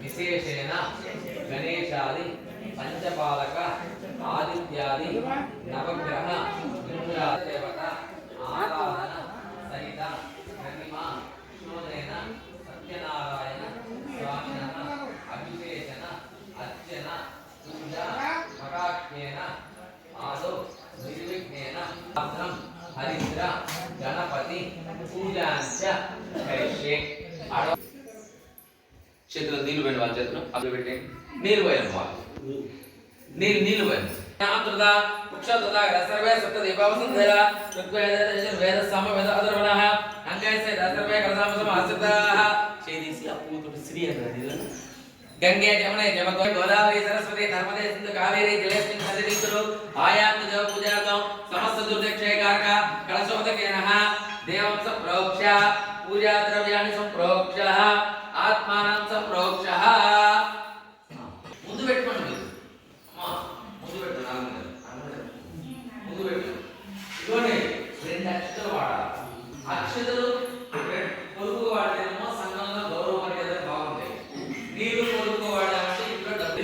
विशेषेण गणेशादि पंचपालक आदित्यादि नवग्रह देवता आराधना सहित प्रतिमा विष्णुदेन सत्यनारायण स्वामिनः अभिषेचन अर्चन पूजा मठाख्येन आदौ निर्विघ्नेन भद्रं हरिद्र गणपति पूजांच करिष्ये। చేతులు నీళ్లు పోయిన వాళ్ళ చేతులు అప్పుడు పెట్టి నీళ్లు పోయిన వాళ్ళు నీళ్లు పోయిన ఆంధ్రద వృక్షోదద సర్వే సప్త దీపావసంధర ఋగ్వేద వేద సామవేద అధర్వణః అంగైసే సర్వే కర్మసమ ఆశ్రితాః చేదీసి అపూతుడు శ్రీ అన్నది గంగే జమునే జమగో గోదావరి సరస్వతి నర్మదే సింధు కావేరి జలేస్మిన్ నదీతులు ఆయాతు దేవ పూజాతో సమస్త దుర్దక్షయకారక కలశోదకేనః దేవం సంప్రోక్ష పూజా ద్రవ్యాన్ని సంప్రోక్ష ఆత్మానం సంప్రోక్ష ముందు పెట్టుకోండి ముందు పెట్టండి ముందు పెట్టండి ఇదిగోండి 2 అక్షతలు వాడాలి అక్షతలు పొలుగు వాడితేనేమో సంఘంలో గౌరవ మర్యాద బాగుంటాయి నీళ్ళు పొలుగు వాడాలంటే ఇంట్లో డబ్బులు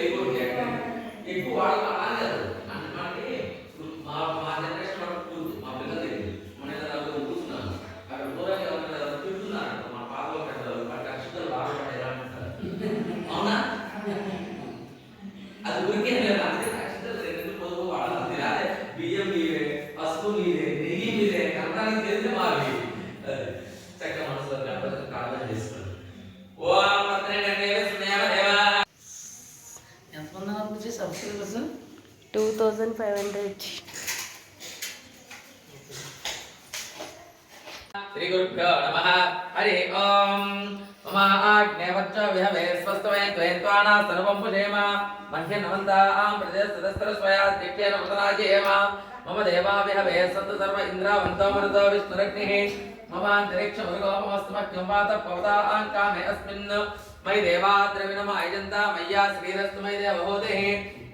ఎక్కువ వాడాలి అంటే మా జనరేషన్ వరకు మా పిల్లలు తెలియదు మన ఇలా కూర్చున్నాను అక్కడ దూరంగా తిడుతున్నారు మా పాపలో పెట్టారు వాటి అక్షతలు అవునా అది ఊరికే అంటే అక్షతలు రెండు పొదుపు వాడాలి అదే బియ్యం మీరే పసుపు మీరే నెయ్యి మీరే కన్నానికి తెలిసి మావి చక్క మనసులో గణపతి ప్రార్థన చేస్తున్నారు. ఓం ఎంతమంది అనిపించి సబ్స్క్రైబర్స్ 2500 శ్రీ గురుభ్యో నమః హరి ఓం మమ ఆజ్ఞేవచ్చ విహవే స్వస్తమే త్వేన్త్వానా సర్వం పుజేమ మహ్య నమంతాం ప్రజస్తదస్తర స్వయా దివ్యేన వదనాజేమ మమ దేవా విహవే సంతు సర్వ ఇంద్రావంతో మరుతో విష్ణురగ్నిః మమ అంతరిక్ష మృగోపమస్తమఖ్యం వాత పవతాం కామే అస్మిన్ మయి దేవాద్రవినమ అజంత మయ్యా శ్రీరస్తు మయి దేవహోదేః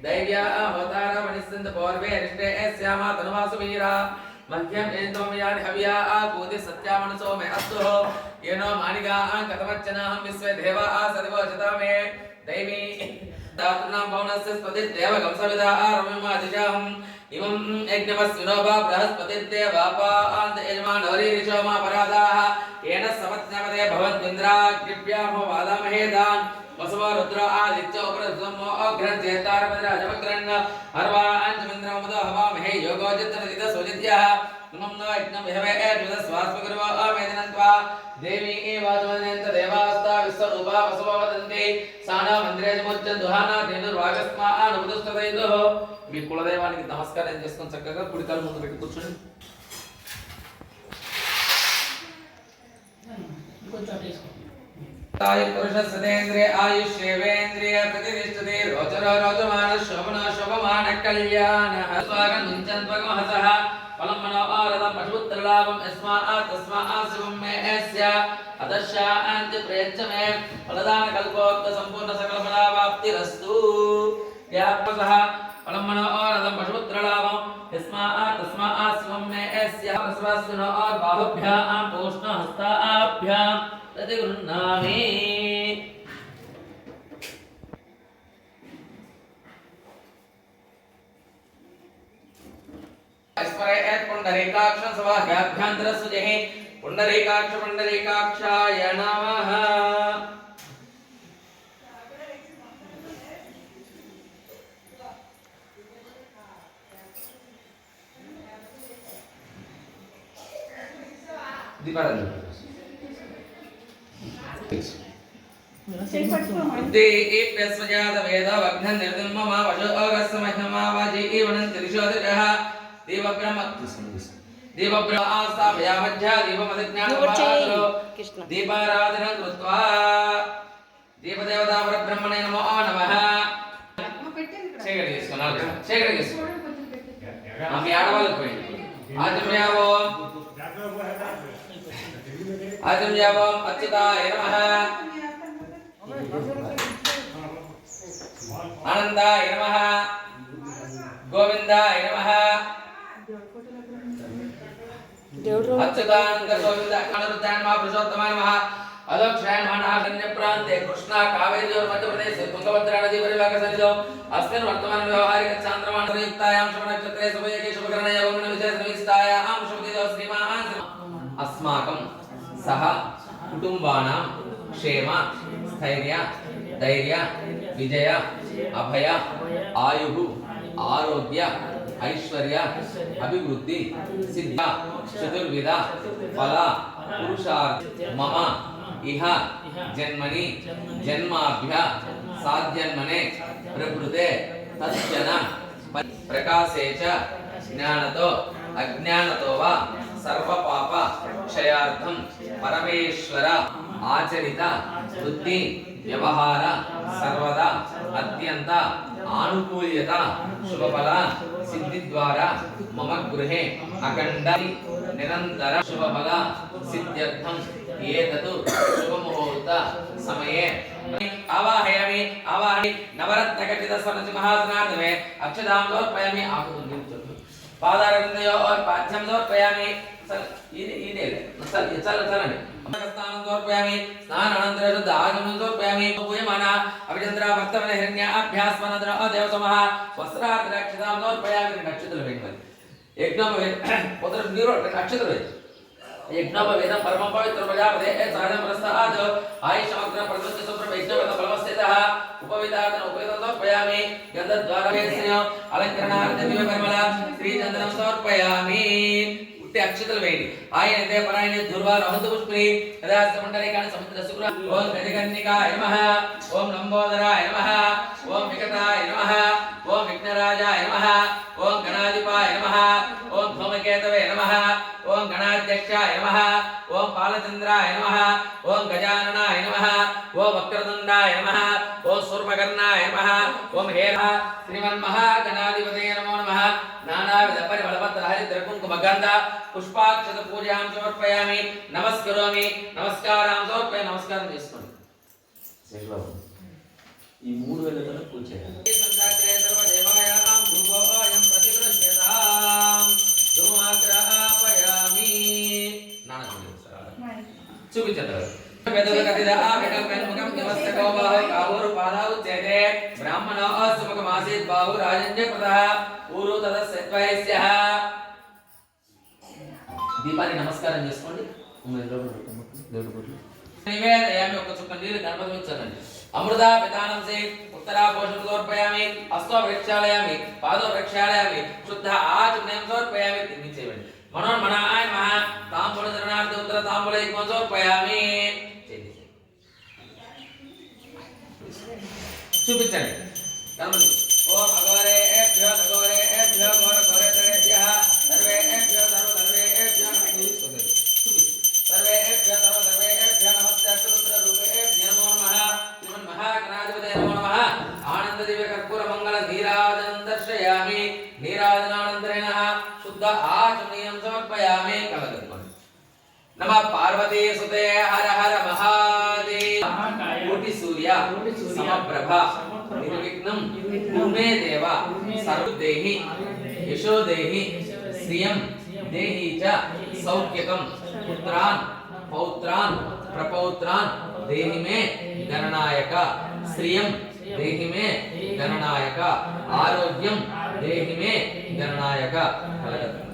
దైవ్యా అవతార మణిస్సింద పౌర్వే అరిష్టే శ్యామా తనువాసు వీరా मध्यम एतोमयानि हव्या आकूति सत्यामनसो मे अस्तु येनो मानिगा कतमच्चनाहं विश्वे देवा सदिवो शतामे दैवी दातृणां भवनस्य स्पतिर्देव गंसविदा रम्यमादिशाहम् इमं यज्ञमस्विनोभा बृहस्पतिर्देवापान्त यजमानोरीरिषोमा परादाः येन समत्नवदे भवन्विन्द्राग्निभ्यामो वादामहेदान् वसवो रुद्र आदित्य उपरसमो अग्रजेतारपतिराजवक्रन्न हर्वा अंजमिन्द्रमदो हवामहे योगोजितनदित सुजित्यः नमो यज्ञं विहवे एजुद स्वास्मगुरुवो अमेदनन्त्वा देवी एवाजमनेन्त देवास्ता विश्वरूपा वसवो वदन्ति साना मंदिरे मुच्चन दुहाना धेनुर्वागस्मा అనుమతుస్తదైదో మీ కులదైవానికి నమస్కారం చేసుకొని చక్కగా కుడికాలు ముందు పెట్టి కూర్చోండి. ताय पुरुष सदेन्द्रिय आयुष्येवेन्द्रिय प्रतिष्ठते रोचरो रोचमान शोभन शोभमान कल्याण स्वागं मुञ्चन्त्वगमहसः फलं मनोरथं पशुपुत्रलाभं यस्मात् तस्मात् शिवं मे यस्य अदशान्ति प्रयच्छ मे फलदान कल्पोक्त सम्पूर्ण सकल फलावाप्तिरस्तु यापसः फलं मनोरथं पशुपुत्रलाभं यस्मात् तस्मात् शिवं मे यस्य प्रसवस्विनो बाहुभ्यां पूष्णहस्ताभ्यां प्रतिगृह्णामि स्मरेत् पुण्डरीकाक्षं सवाह्याभ्यन्तरसुजः पुण्डरीकाक्षाय नमः। दीपाराधना देवेश्वजात वेद वग्नं निर्दिम्ममा वजो अगस्मह्यमा वाजी एवनं त्रिशोदजः देवब्रह्म आस्थापया मध्या दीपमधिज्ञानमहासुरो दीपाराधनं कृत्वा दीपदेवता परब्रह्मणे नमो नमः। शेखर आम्ही आडवालक పోయింది आजम्यावम अच्युताय नमः आनंदाय नमः गोविंदाय नमः अच्युतानंद गोविंद अनिरुद्धाय नमः पुरुषोत्तमाय नमः अदक्षयमाणारण्य प्रान्ते कृष्णा कावेरी और मध्य प्रदेश तुंगभद्रा नदी परिवाहक सन्निधौ अस्मिन् वर्तमान व्यवहारिक चान्द्रमानयुक्तायां शुभ नक्षत्रे शुभयोगे शुभकरणे योगेन विशेष निविष्टायां शुभदिवस श्रीमान् अस्माकं सह कुटुंबानां क्षेम स्थैर्य धैर्य विजय अभय आयुः आरोग्य ऐश्वर्य अभिवृद्धि सिद्ध चतुर्विध फल पुरुषार्थ मम इह जन्मनि जन्माभ्य साध्यन्मने प्रकृते तच्चन प्रकाशे च ज्ञानतो अज्ञानतो वा सर्वपाप क्षयार्थं परमेश्वर आचरित बुद्धि व्यवहार सर्वदा अत्यंत आनुकूल्यता शुभफल सिद्धि द्वारा मम गृहे अखंड निरंतर शुभफल सिद्ध्यर्थं एतत् शुभमुहूर्त समये आवाहयामि आवाहयामि नवरत्नखचित स्वर्णसिंहासनार्धमे अक्षतां समर्पयामि पादारविन्दयोः और पाद्यं समर्पयामि चल चलने स्नानं समर्पयामि स्नानानन्तरं शुद्ध आगमनं समर्पयामि पूयमाना अभिचन्द्रा वर्तमान हिरण्याभ्यास्मनद्र देवसमः वस्त्रार्धरक्षतां समर्पयामि नक्षत्रं वेदमल यज्ञोपवेद पुत्र नीरो नक्षत्रवेद यज्ञोपवेदं परमं पवित्रं प्रजापते सहजं प्रस्ताद आयुष्मग्न प्रदुष्ट सुप्रभ यज्ञोपवेद फलमस्थितः उपवेदार्थं उपवेदं समर्पयामि गन्धद्वारवेदस्य अलङ्करणार्थं दिव्यपरिमल श्रीचन्दनं समर्पयामि अक्षतल वेदी आयनते परायणे दुर्वा रहंत पुष्पे यदास्त मंडलिकानि समुद्र सुग्र ओम गजकन्निकाय नमः ओम लंबोदराय नमः ओम विकटाय नमः ओम विघ्नराजाय नमः ओम गणाधिपाय नमः ओम धूमकेतवे नमः ओम गणाध्यक्षाय नमः ओम बालचंद्राय नमः ओम गजाननाय नमः ओम वक्रतुंडाय नमः ओम सूर्पकर्णाय नमः ओम हेरः श्रीमन्महागणाधिपतये नमो नमः नानाविध परिमलपत्र हरिद्र कुंकुम गंध पुष्पाक्षत पूजां समर्पयामि नमस्करोमि नमस्कारां समर्पयामि नमस्कारं చేసుకోండి శేషబాబు ఈ 3 వేలతో పూజ చేయాలి సంతాగ్రే సర్వదేవాయాం ధూపోయం ప్రతిగృహ్యతాం ధూమాగ్రహాపయామి చూపించండి वेदोगतिदा विकल्पन्मुखं नमस्तको बाहु कावुरु पादाउ चेते ब्राह्मणो सुमुखमासीत् बाहु राजन्यकृतः ऊरु तदस्यत्वयस्यः దీపాన్ని నమస్కారం చేసుకోండి నివేదయామి ఒక చుక్క నీరు గణపతి ఉంచండి అమృత పితానం సే ఉత్తరా పోషణ సమర్పయామి హస్తో ప్రక్షాళయామి పాదో ప్రక్షాళయామి శుద్ధ ఆచమనం సమర్పయామి తినిచేయండి మనోన్మనాయ మహ తాంబూల ధరణార్థ ఉత్తర తాంబూల యజ్ఞం సమర్పయామి చూపించండి గణపతి ఓం అఘోరేభ్యో అఘోరేభ్యో ఘోర ఘోరేభ్యః సర్వేభ్యో సర్వేభ్యో సర్వేభ్యో సర్వేభ్యో నమస్తే అస్తరుద్ర రూపేభ్యో నమో నమః శ్రీమన్ మహాగణాధిపతయే నమో నమః ఆనంద దివ్య కర్పూర మంగళ నీరాజనం దర్శయామి నీరాజనానంతరేణ శుద్ధ ఆచమనీయం సమర్పయామి కలగత్వం నమః పార్వతీ సుతే హర హర మహాదేవ కోటి సూర్య సమప్రభ నిర్విఘ్నం భూమే దేవ సర్వదేహి యశోదేహి శ్రియం దేహి చ సౌఖ్యకం పుత్రాన్ పౌత్రాన్ ప్రపౌత్రాన్ దేహి మే గణనాయక శ్రియం దేహి మే గణనాయక ఆరోగ్యం దేహి మే గణనాయక కలగత్వం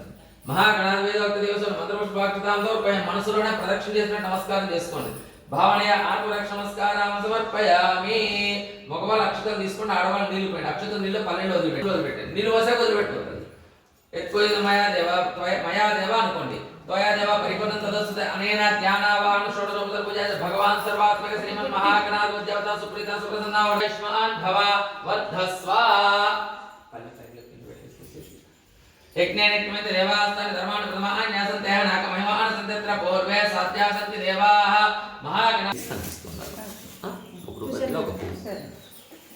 మహాగణాధిపతి దివసం మంత్రపుష్పాక్షతాం సమర్పయామి మనసులోనే ప్రదక్షిణ చేసినట్టు నమస్కారం చేసుకోండి భావనయ ఆత్మరక్ష నమస్కారం సమర్పయామి మగవాళ్ళ అక్షతలు తీసుకుని ఆడవాళ్ళు నీళ్లు పోయండి అక్షతలు నీళ్ళు పల్లెలు వదిలిపెట్టండి నీళ్ళు వసే వదిలిపెట్టు ఎక్కువ మయా దేవ అనుకోండి త్వయా దేవ పరిపూర్ణం తదస్సుతే అనేన ధ్యానావాన్ షోడశోపచార పూజ భగవాన్ సర్వాత్మక శ్రీమన్ మహాగణాధిపతి దేవత సుప్రీత సుప్రసన్న వైష్మాన్ భవ వర్ధస్వ यज्ञेन देवास्तानि धर्माणि प्रथमाः न्यासन्ते नाकमहिमान् सन्त्यत्र पूर्वे साध्या सन्ति देवाः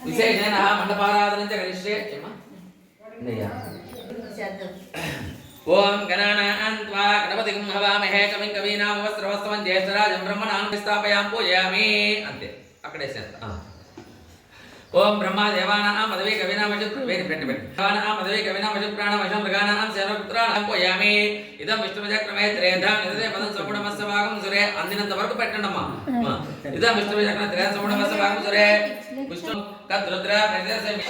विशेषेण मण्डपाराधनं च करिष्ये ओम गणानां त्वा गणपतिं हवामहे कविं कवीनामुपस्रवस्तवं ज्येष्ठराजं ब्रह्मणां स्थापयामि पूजयामि अंते अकड़े से ओम ब्रह्मा देवानां मदवे कविनामजु देवानां मदवे कविनामजु प्राणमशं मृगानां सेनपुत्राणां पोयामि इदं विष्णुविचक्रमे त्रेधां निदते पदं संपूर्णमस्य भागं सुरे अंदिనంత వరకు పెట్టండమ్మా ఇదం విష్ణువిచక్రమే త్రేధాం సంపూర్ణమस्य భాగం సురే విష్ణు కద్రుద్ర ప్రదేశం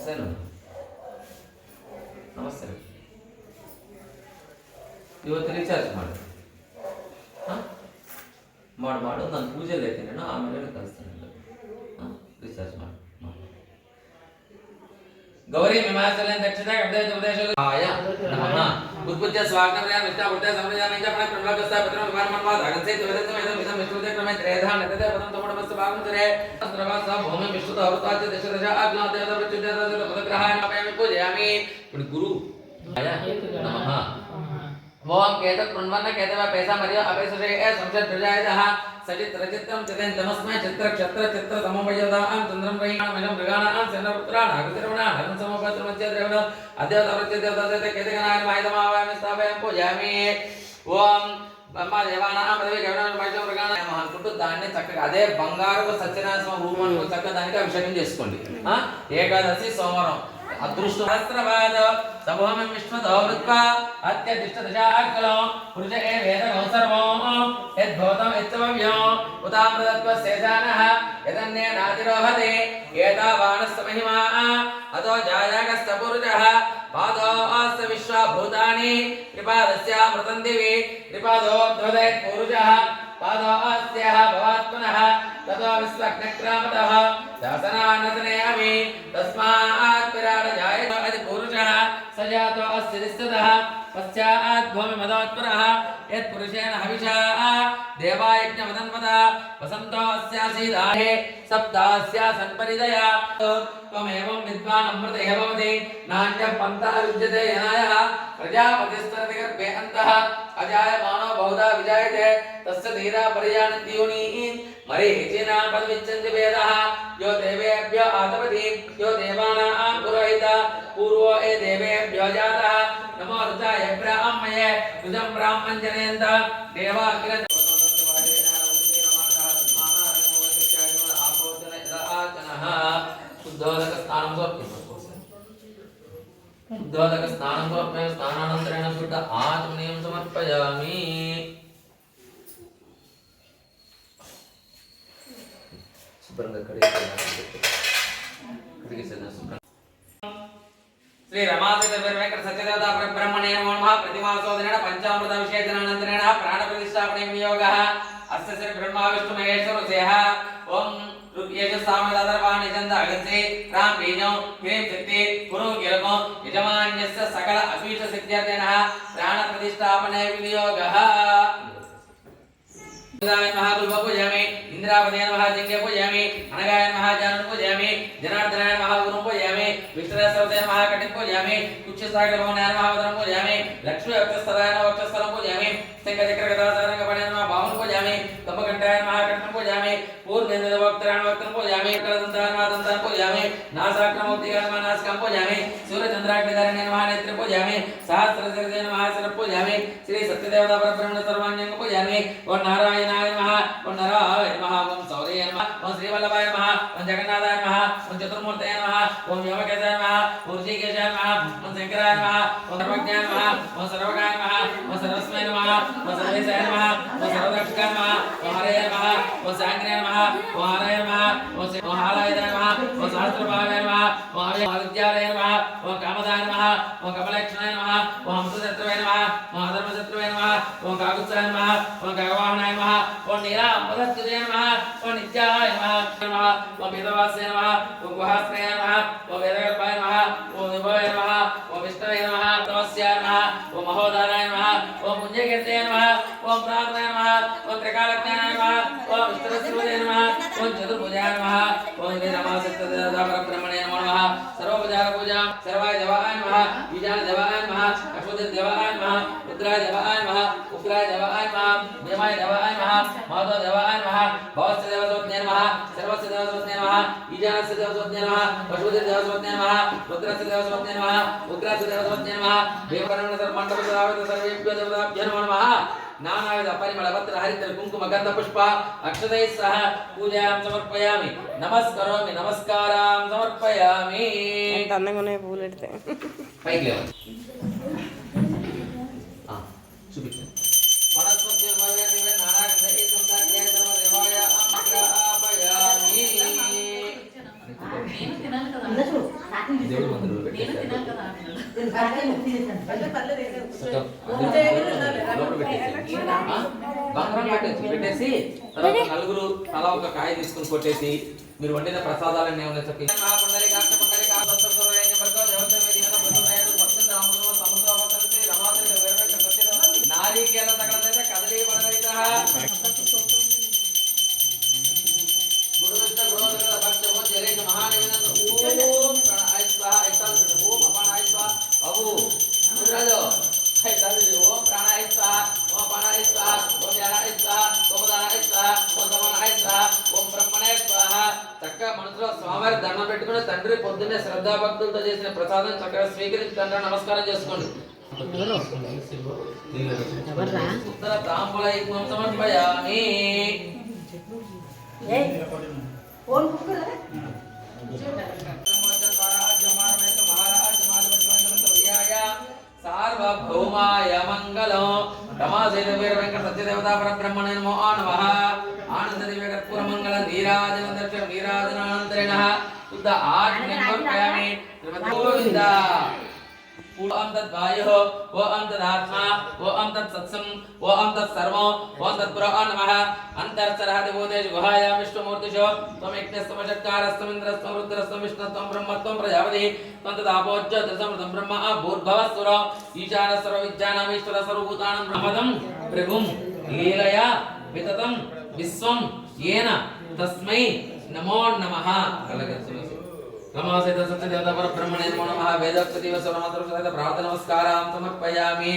సను నమస్తే ಇವತ್ತು ರಿಚಾರ್ಜ್ ಮಾಡಿ ಮಾಡು ನಾನು ಪೂಜೆಯಲ್ಲಿ ಇರ್ತೀನಿ ನಾನು ಆಮೇಲೆ ಕಳಿಸ್ತೀನಿ ರಿಚಾರ್ಜ್ ಮಾಡಿ गौरी हिमाचलन दक्षिण कपदेश उपदेश आय नमः उद्बुद्ध स्वाग्नव्या विष्टा बुद्ध समृजामेंच पण प्रमलकस्ता पत्रम विमान मनवा धागंसे तुवेदम इदम इदम विष्णुदे क्रमे त्रेधा नतते पदम तमोडमस्त भागं सुरे सर्वास भूमि विष्णुत अवताच दश दश आज्ञा देवता प्रत्युदेवता पदग्रहाय नमः पूजयामि गुरु आय नमः ओम केतक प्रणवन केतव पैसा मरियो अपेसरे संसद प्रजायदः सचित्र चित्रम चितेन तमस्मै चित्र क्षत्र चित्र समवयदां चंद्रम वैणामजं मृगाणां सेनपुत्राणां अग्निर्वणां धर्म समपत्रमस्य द्रवण अद्यवतवृत्य देवतासे केतकनाय मायदमावामि स्थापयामि पूजयामि ओम ब्रह्मा देवानां पदवी गवनां మైజం మృగాణాం అనుకుంటూ దాన్ని చక్కగా అదే బంగారు సత్యనారాయణ రూపంలో చక్కగా దానికి అభిషేకం చేసుకోండి ఏకాదశి సోమవారం अदृष्ट सहस्रवाद समूहं विश्वतो वृत्वा अत्यदिष्ट दशाकलो पुरुष ए वेदो सर्वो यद्भवतं यत्समव्यो उतामृतत्व शेषानः यदन्ये नातिरोहते एतावानस्य महिमा अतो जायागस्य पुरुषः पादो अस्य विश्वभूतानि कृपादस्यामृतं दिवि कृपादो द्वदयत् पुरुषः पादो अस्यः भवात्मनः ततो विश्वज्ञक्रामतः शासनानसने अमि तस्मात् विराट जायत अदि पुरुषः स जातो अस्य निस्ततः पश्चात् भूमि मदोत्परः यत् पुरुषेण हविषा देवायज्ञवदन्वदा वसन्तो अस्यासीदाहे सप्तास्या सन्परिदया त्वमेवं विद्वान् अमृतः भवति नान्यः पन्थः विद्यते यनायः प्रजापतिस्तरति गर्भे अन्तः अजायमानो बहुधा विजायते तस्य धीरा परिजानन्ति योनिः मरीचिना पदविच्छन्ति वेदः यो देवेभ्यो आतपति यो देवानां पुरोहितः पूर्वो ये देवेभ्यो जातः नमो रुद्राय ब्राह्मणे रुद्रं ब्राह्मणं जनयन्त देवा किल शुद्धोदक स्नानं समर्पयामि स्नानानन्तरेण शुद्ध आचमनीयं समर्पयामि शुभ्रंगा श्री रमादेवी वेंकट सत्यदेवता ब्रह्मणे नमः प्रतिमासोदनेन पंचामृत अभिषेचनानन्तरेण प्राण प्रतिष्ठापने विनियोगः अस्य श्री ब्रह्मा विष्णु महेश्वर सेह ओम रुक्यज सामदादरवाणि चंद अगंसे राम बीजो क्रीम शक्ति गुरु गिलको यजमान्यस्य सकल अभीष्ट सिद्ध्यर्थेन प्राण प्रतिष्ठापने विनियोगः महागुरुभो पूजयामि इंद्रावते नमः जिंगे पूजयामि अनगाय नमः जानन पूजयामि जनार्दनाय नमः गुरुं पूजयामि विष्णुदासवते नमः कटिं पूजयामि कुक्षसागरभवनाय नमः वदनं पूजयामि लक्ष्मी वक्षस्थलाय नमः वक्षस्थलं पूजयामि शंखचक्रगदासारंगपणाय नमः बाहुं पूजयामि कपकण्ठाय नमः कण्ठं पूजयामि पूर्वेन्द्रवक्त्राय नमः वक्त्रं पूजयामि करदन्ताय नमः दन्तां पूजयामि नासाग्रमौक्तिकाय नमः नासिकां पूजयामि सूर्यचन्द्राग्निधारिणे नमः नेत्रं पूजयामि सहस्रशिरसे नमः शिरं पूजयामि श्री सत्यदेवता परब्रह्मण सर्वाण्यं पूजयामि ओम नारायण नमः ओम नारायण नमः ओम सौर्य नमः ओम श्रीवल्लभाय नमः ओम जगन्नाथाय नमः ओम चतुर्मूर्तये नमः ओम व्योमकेशाय नमः ओम ऋषिकेशाय नमः ओम शंकराय नमः ओम सर्वज्ञाय नमः ओम सर्वगाय नमः ओम सर्वस्मै नमः ओम सर्वेशाय नमः ओम सर्वरक्षकाय नमः ओम हरये नमः ओम सांग्रय नमः ओम हरये नमः ओम हालाय नमः ओम सहस्रभावाय नमः ओम विद्यालय नमः ओम कामदाय नमः ओम कमलक्षणाय नमः ओम हंसशत्रुवे नमः ओम अधर्मशत्रुवे नमः ओम काकुत्साय नमः ओम गगवाहनाय नमः ओम नीलाम्बरधुजे नमः ओम नित्याय नमः ओम वेदवास्ये नमः ओम गुहाश्रयाय नमः ओम वेदगर्भाय नमः ओम विभवाय नमः ओम विष्णवे नमः तमस्याय नमः ओम महोदराय नमः ओम पुण्यकीर्तये नमः ओम प्रार्थनाय नमः ओम त्रिकालज्ञाय नमः ओम विष्णुस्वरूपाय नमः ओम चतुर्भुजाय नमः ओम श्री रमासत्यदेवता परब्रह्मणे नमः सर्वोपचार पूजा सर्वाय देवाय नमः बीजाय देवाय नमः अश्वत्थ देवाय नमः रुद्राय देवाय नमः उग्राय देवाय नमः देवाय देवाय नमः माधव देवाय नमः भवस्य देवसोत्ने नमः सर्वस्य देवसोत्ने नमः ईजानस्य देवसोत्ने नमः पशुपति देवसोत्ने नमः रुद्रस्य देवसोत्ने नमः उग्रस्य देवसोत्ने नमः देवकर्ण सर्वमण्डलसदावृत सर्वेभ्यो देवताभ्यो नमः నానావిధ పరిమళ పత్ర హరిద్ర కుంకుమ గంధ పుష్ప అక్షతైః సహ పూజాం సమర్పయామి నమస్కరోమి నమస్కారం సమర్పయామి. ఎంత అందంగా ఉన్నాయి పూలు పెడితే. పైకి లేవండి. చూపించండి. వనస్పతి దేవుడు మందిరంలో పెట్టేసి తర్వాత నలుగురు తలా ఒక కాయ తీసుకుని కొట్టేసి మీరు వండిన ప్రసాదాలన్నీ ఏమైనా చెప్పి నారీకేల తగలైతే కదలి పడవైతే చక్కగా మనసులో స్వామివారి దండం పెట్టుకుని తండ్రి పొద్దున్నే శ్రద్ధాభక్తులతో చేసిన ప్రసాదం చక్కగా స్వీకరించి తండ్రి నమస్కారం చేసుకోండి. ఉత్తర తాంబూలైకం సమర్పయామి. సార్వభౌమాయ మంగళం. రమాసేన వీర వెంకట సత్యదేవతా పరబ్రహ్మణే నమో నమః. ఆనంద దివ్య కర్పూర మంగళ నీరాజన దక్ష నీరాజనానంతరేణ శుద్ధ ఆజ్ఞం సమర్పయామి. గోవింద. ఓం తద్వాయో ఓం తదాత్మా ఓం తత్సత్సం ఓం తత్సర్వం ఓం తత్పురో నమః. అంతర్సరహది భూతేషు గుహాయాం విష్ణుమూర్తిషు త్వం యజ్ఞస్త్వం షట్కారస్త్వం ఇంద్రస్త్వం రుద్రస్త్వం విష్ణుస్త్వం బ్రహ్మత్వం ప్రజాపతి త్వం తదాపోజ్యోతిర్సమృతం బ్రహ్మ భూర్భవస్సురో ఈశాన సర్వవిద్యానామీశ్వర సర్వభూతానాం బ్రహ్మదం ప్రభుం లీలయా వితతం విశ్వం येन तस्मै नमो नमः. रमासेत सत्यदेवता परब्रह्मणे नमो नमः. वेदोक्त दिवसोन्मत्र सहित प्रार्थना नमस्काరం సమర్పయామి.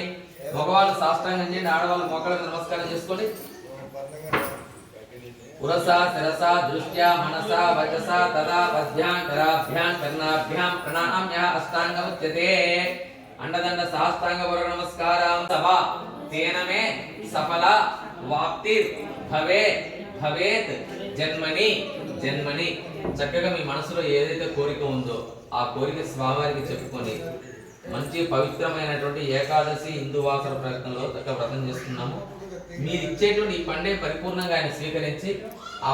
భగవాన్ సాష్టాంగం చేయండి. ఆడవాళ్ళు మోకాళ్ళకు నమస్కారం చేసుకోండి. పురసా శిరసా దృష్ట్యా మనసా వచసా తదా పద్భ్యాం కరాభ్యాం కర్ణాభ్యాం ప్రణామ్య అష్టాంగ ఉచ్యతే. అండదండ సాష్టాంగ పూర్వక నమస్కారం. సభా తేనమే సఫల వాప్తిర్ భవే భవేత్ జన్మని జన్మని. చక్కగా మీ మనసులో ఏదైతే కోరిక ఉందో ఆ కోరిక స్వామివారికి చెప్పుకొని మంచి పవిత్రమైనటువంటి ఏకాదశి హిందూ వాసన ప్రయత్నంలో చక్కగా వ్రతం చేస్తున్నాము. మీరు ఇచ్చేటువంటి ఈ పండే పరిపూర్ణంగా ఆయన స్వీకరించి ఆ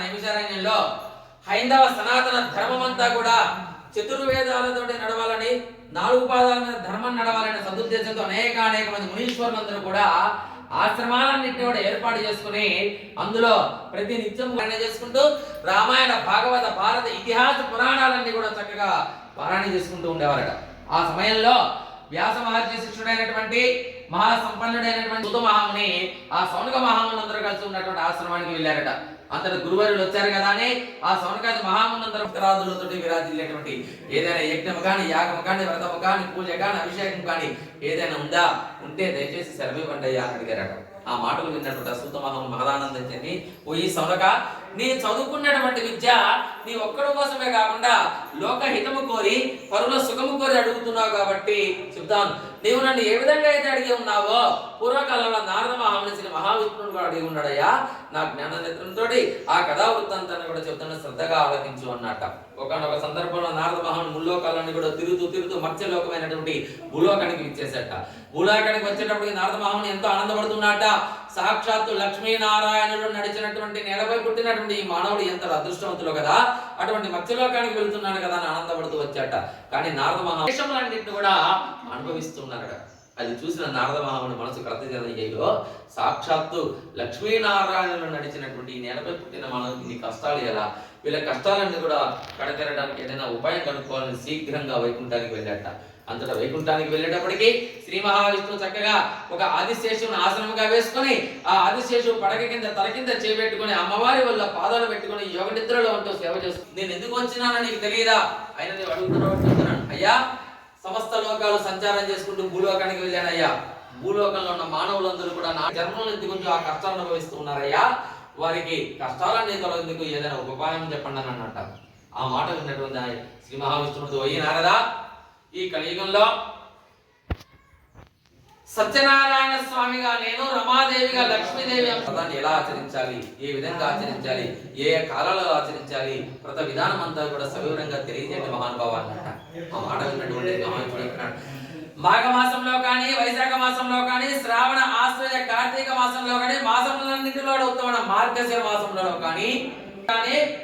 నైమిషారణ్యంలో హైందవ సనాతన ధర్మం అంతా కూడా చతుర్వేదాలతో నడవాలని, 4 పాదాల మీద ధర్మం నడవాలనే సదుద్దేశంతో అనేక మంది మునీశ్వరులందరూ కూడా ఆశ్రమాలన్నింటినీ కూడా ఏర్పాటు చేసుకుని అందులో ప్రతి నిత్యం చేసుకుంటూ రామాయణ భాగవత భారత ఇతిహాస పురాణాలన్నీ కూడా చక్కగా పారాయణ చేసుకుంటూ ఉండేవారట. ఆ సమయంలో వ్యాస మహర్షి శిష్యుడైనటువంటి మహాసంపన్నుడైనటువంటి సూత మహాముని ఆ సౌనక మహాములందరూ కలిసి ఉన్నటువంటి ఆశ్రమానికి వెళ్ళారట. అంతటి గురువారులు వచ్చారు కదా అని ఆ సౌనకాది మహాములందరూ ఉత్తరాదులతో విరాజిల్లేటువంటి ఏదైనా యజ్ఞము కానీ, యాగము కానీ, వ్రతము కానీ, పూజ కానీ, అభిషేకం కానీ ఏదైనా ఉందా, ఉంటే దయచేసి సెలవివ్వండి అయ్యా అని అడిగారట. ఆ మాటలు విన్నటువంటి సూత మహాముని మహదానందం చెంది, ఓ ఈ సౌనక, నీ చదువుకున్నటువంటి విద్య నీ ఒక్కడి కోసమే కాకుండా లోకహితము కోరి పరుల సుఖము కోరి అడుగుతున్నావు కాబట్టి చెప్తాను. నీవు నన్ను ఏ విధంగా అయితే అడిగి ఉన్నావో పూర్వకాలంలో నారద మహాముని శ్రీ మహావిష్ణువుడు కూడా అడిగి ఉన్నాడయ్యా. నా జ్ఞాన నేత్రంతో ఆ కథా వృత్తాంతాన్ని కూడా చెప్తాను, శ్రద్ధగా ఆలకించు అన్నట. ఒకనొక సందర్భంలో నారద మహాముని ముల్లోకాలన్నీ కూడా తిరుగుతూ మత్స్యలోకమైనటువంటి భూలోకానికి ఇచ్చేసట. భూలోకానికి వచ్చేటప్పటికి నారద మహాముని ఎంతో ఆనందపడుతున్నట. సాక్షాత్తు లక్ష్మీనారాయణుడు నడిచినటువంటి నేలపై పుట్టినటువంటి ఈ మానవుడు ఎంత అదృష్టవంతులు కదా, అటువంటి మత్స్యలోకానికి వెళ్తున్నాడు కదా అని ఆనందపడుతూ వచ్చాట. కానీ నారద మహాముని కూడా అనుభవిస్తున్నారట. అది చూసిన నారద మహాముని మనసు కృతజ్ఞతయ్యో, సాక్షాత్తు లక్ష్మీనారాయణులు నడిచినటువంటి ఈ నేలపై పుట్టిన మానవుడికి నీ కష్టాలు ఎలా, వీళ్ళ కష్టాలన్నీ కూడా కడతెరడానికి ఏదైనా ఉపాయం కనుక్కోవాలని శీఘ్రంగా వైకుంఠానికి వెళ్ళాట. అంతటా వైకుంఠానికి వెళ్ళేటప్పటికి శ్రీ మహావిష్ణువు చక్కగా ఒక ఆదిశేషువును ఆశ్రమంగా వేసుకొని ఆ ఆదిశేషువు పడక కింద తల కింద చేపెట్టుకుని అమ్మవారి వల్ల పాదాలు పెట్టుకుని యోగ నిద్రలో ఉంటూ సేవ చేస్తుంది. నేను ఎందుకు వచ్చినానని నీకు తెలియదా? ఆయన నేను అడుగుతున్నాను. అయ్యా, సమస్త లోకాలు సంచారం చేసుకుంటూ భూలోకానికి వెళ్ళానయ్యా. భూలోకంలో ఉన్న మానవులందరూ కూడా నా జన్మలను ఎందుకు ఆ కష్టాలను అనుభవిస్తూ ఉన్నారయ్యా, వారికి కష్టాలన్నీ తొలగేందుకు ఏదైనా ఒక ఉపాయం చెప్పండి అని అంటారు. ఆ మాట విన్నటువంటి శ్రీ మహావిష్ణువుడు, ఓయి నారదా, ఈ కలియుగంలో సత్యనారాయణ స్వామిగా నేను, రమాదేవిగా లక్ష్మీదేవి వ్రతాన్ని ఎలా ఆచరించాలి, ఏ విధంగా ఆచరించాలి, ఏ కాలాలలో ఆచరించాలి, వ్రత విధానం అంతా కూడా సవివరంగా తెలియజేయండి మహానుభావ అన్నట. ఆ మాట విన్నటువంటి మాఘ మాసంలో కానీ, వైశాఖ మాసంలో కానీ, శ్రావణ ఆశ్రయ కార్తీక మాసంలో కానీ, మాసములన్నింటిలో ఉత్తమైన మార్గశిర మాసంలో కానీ,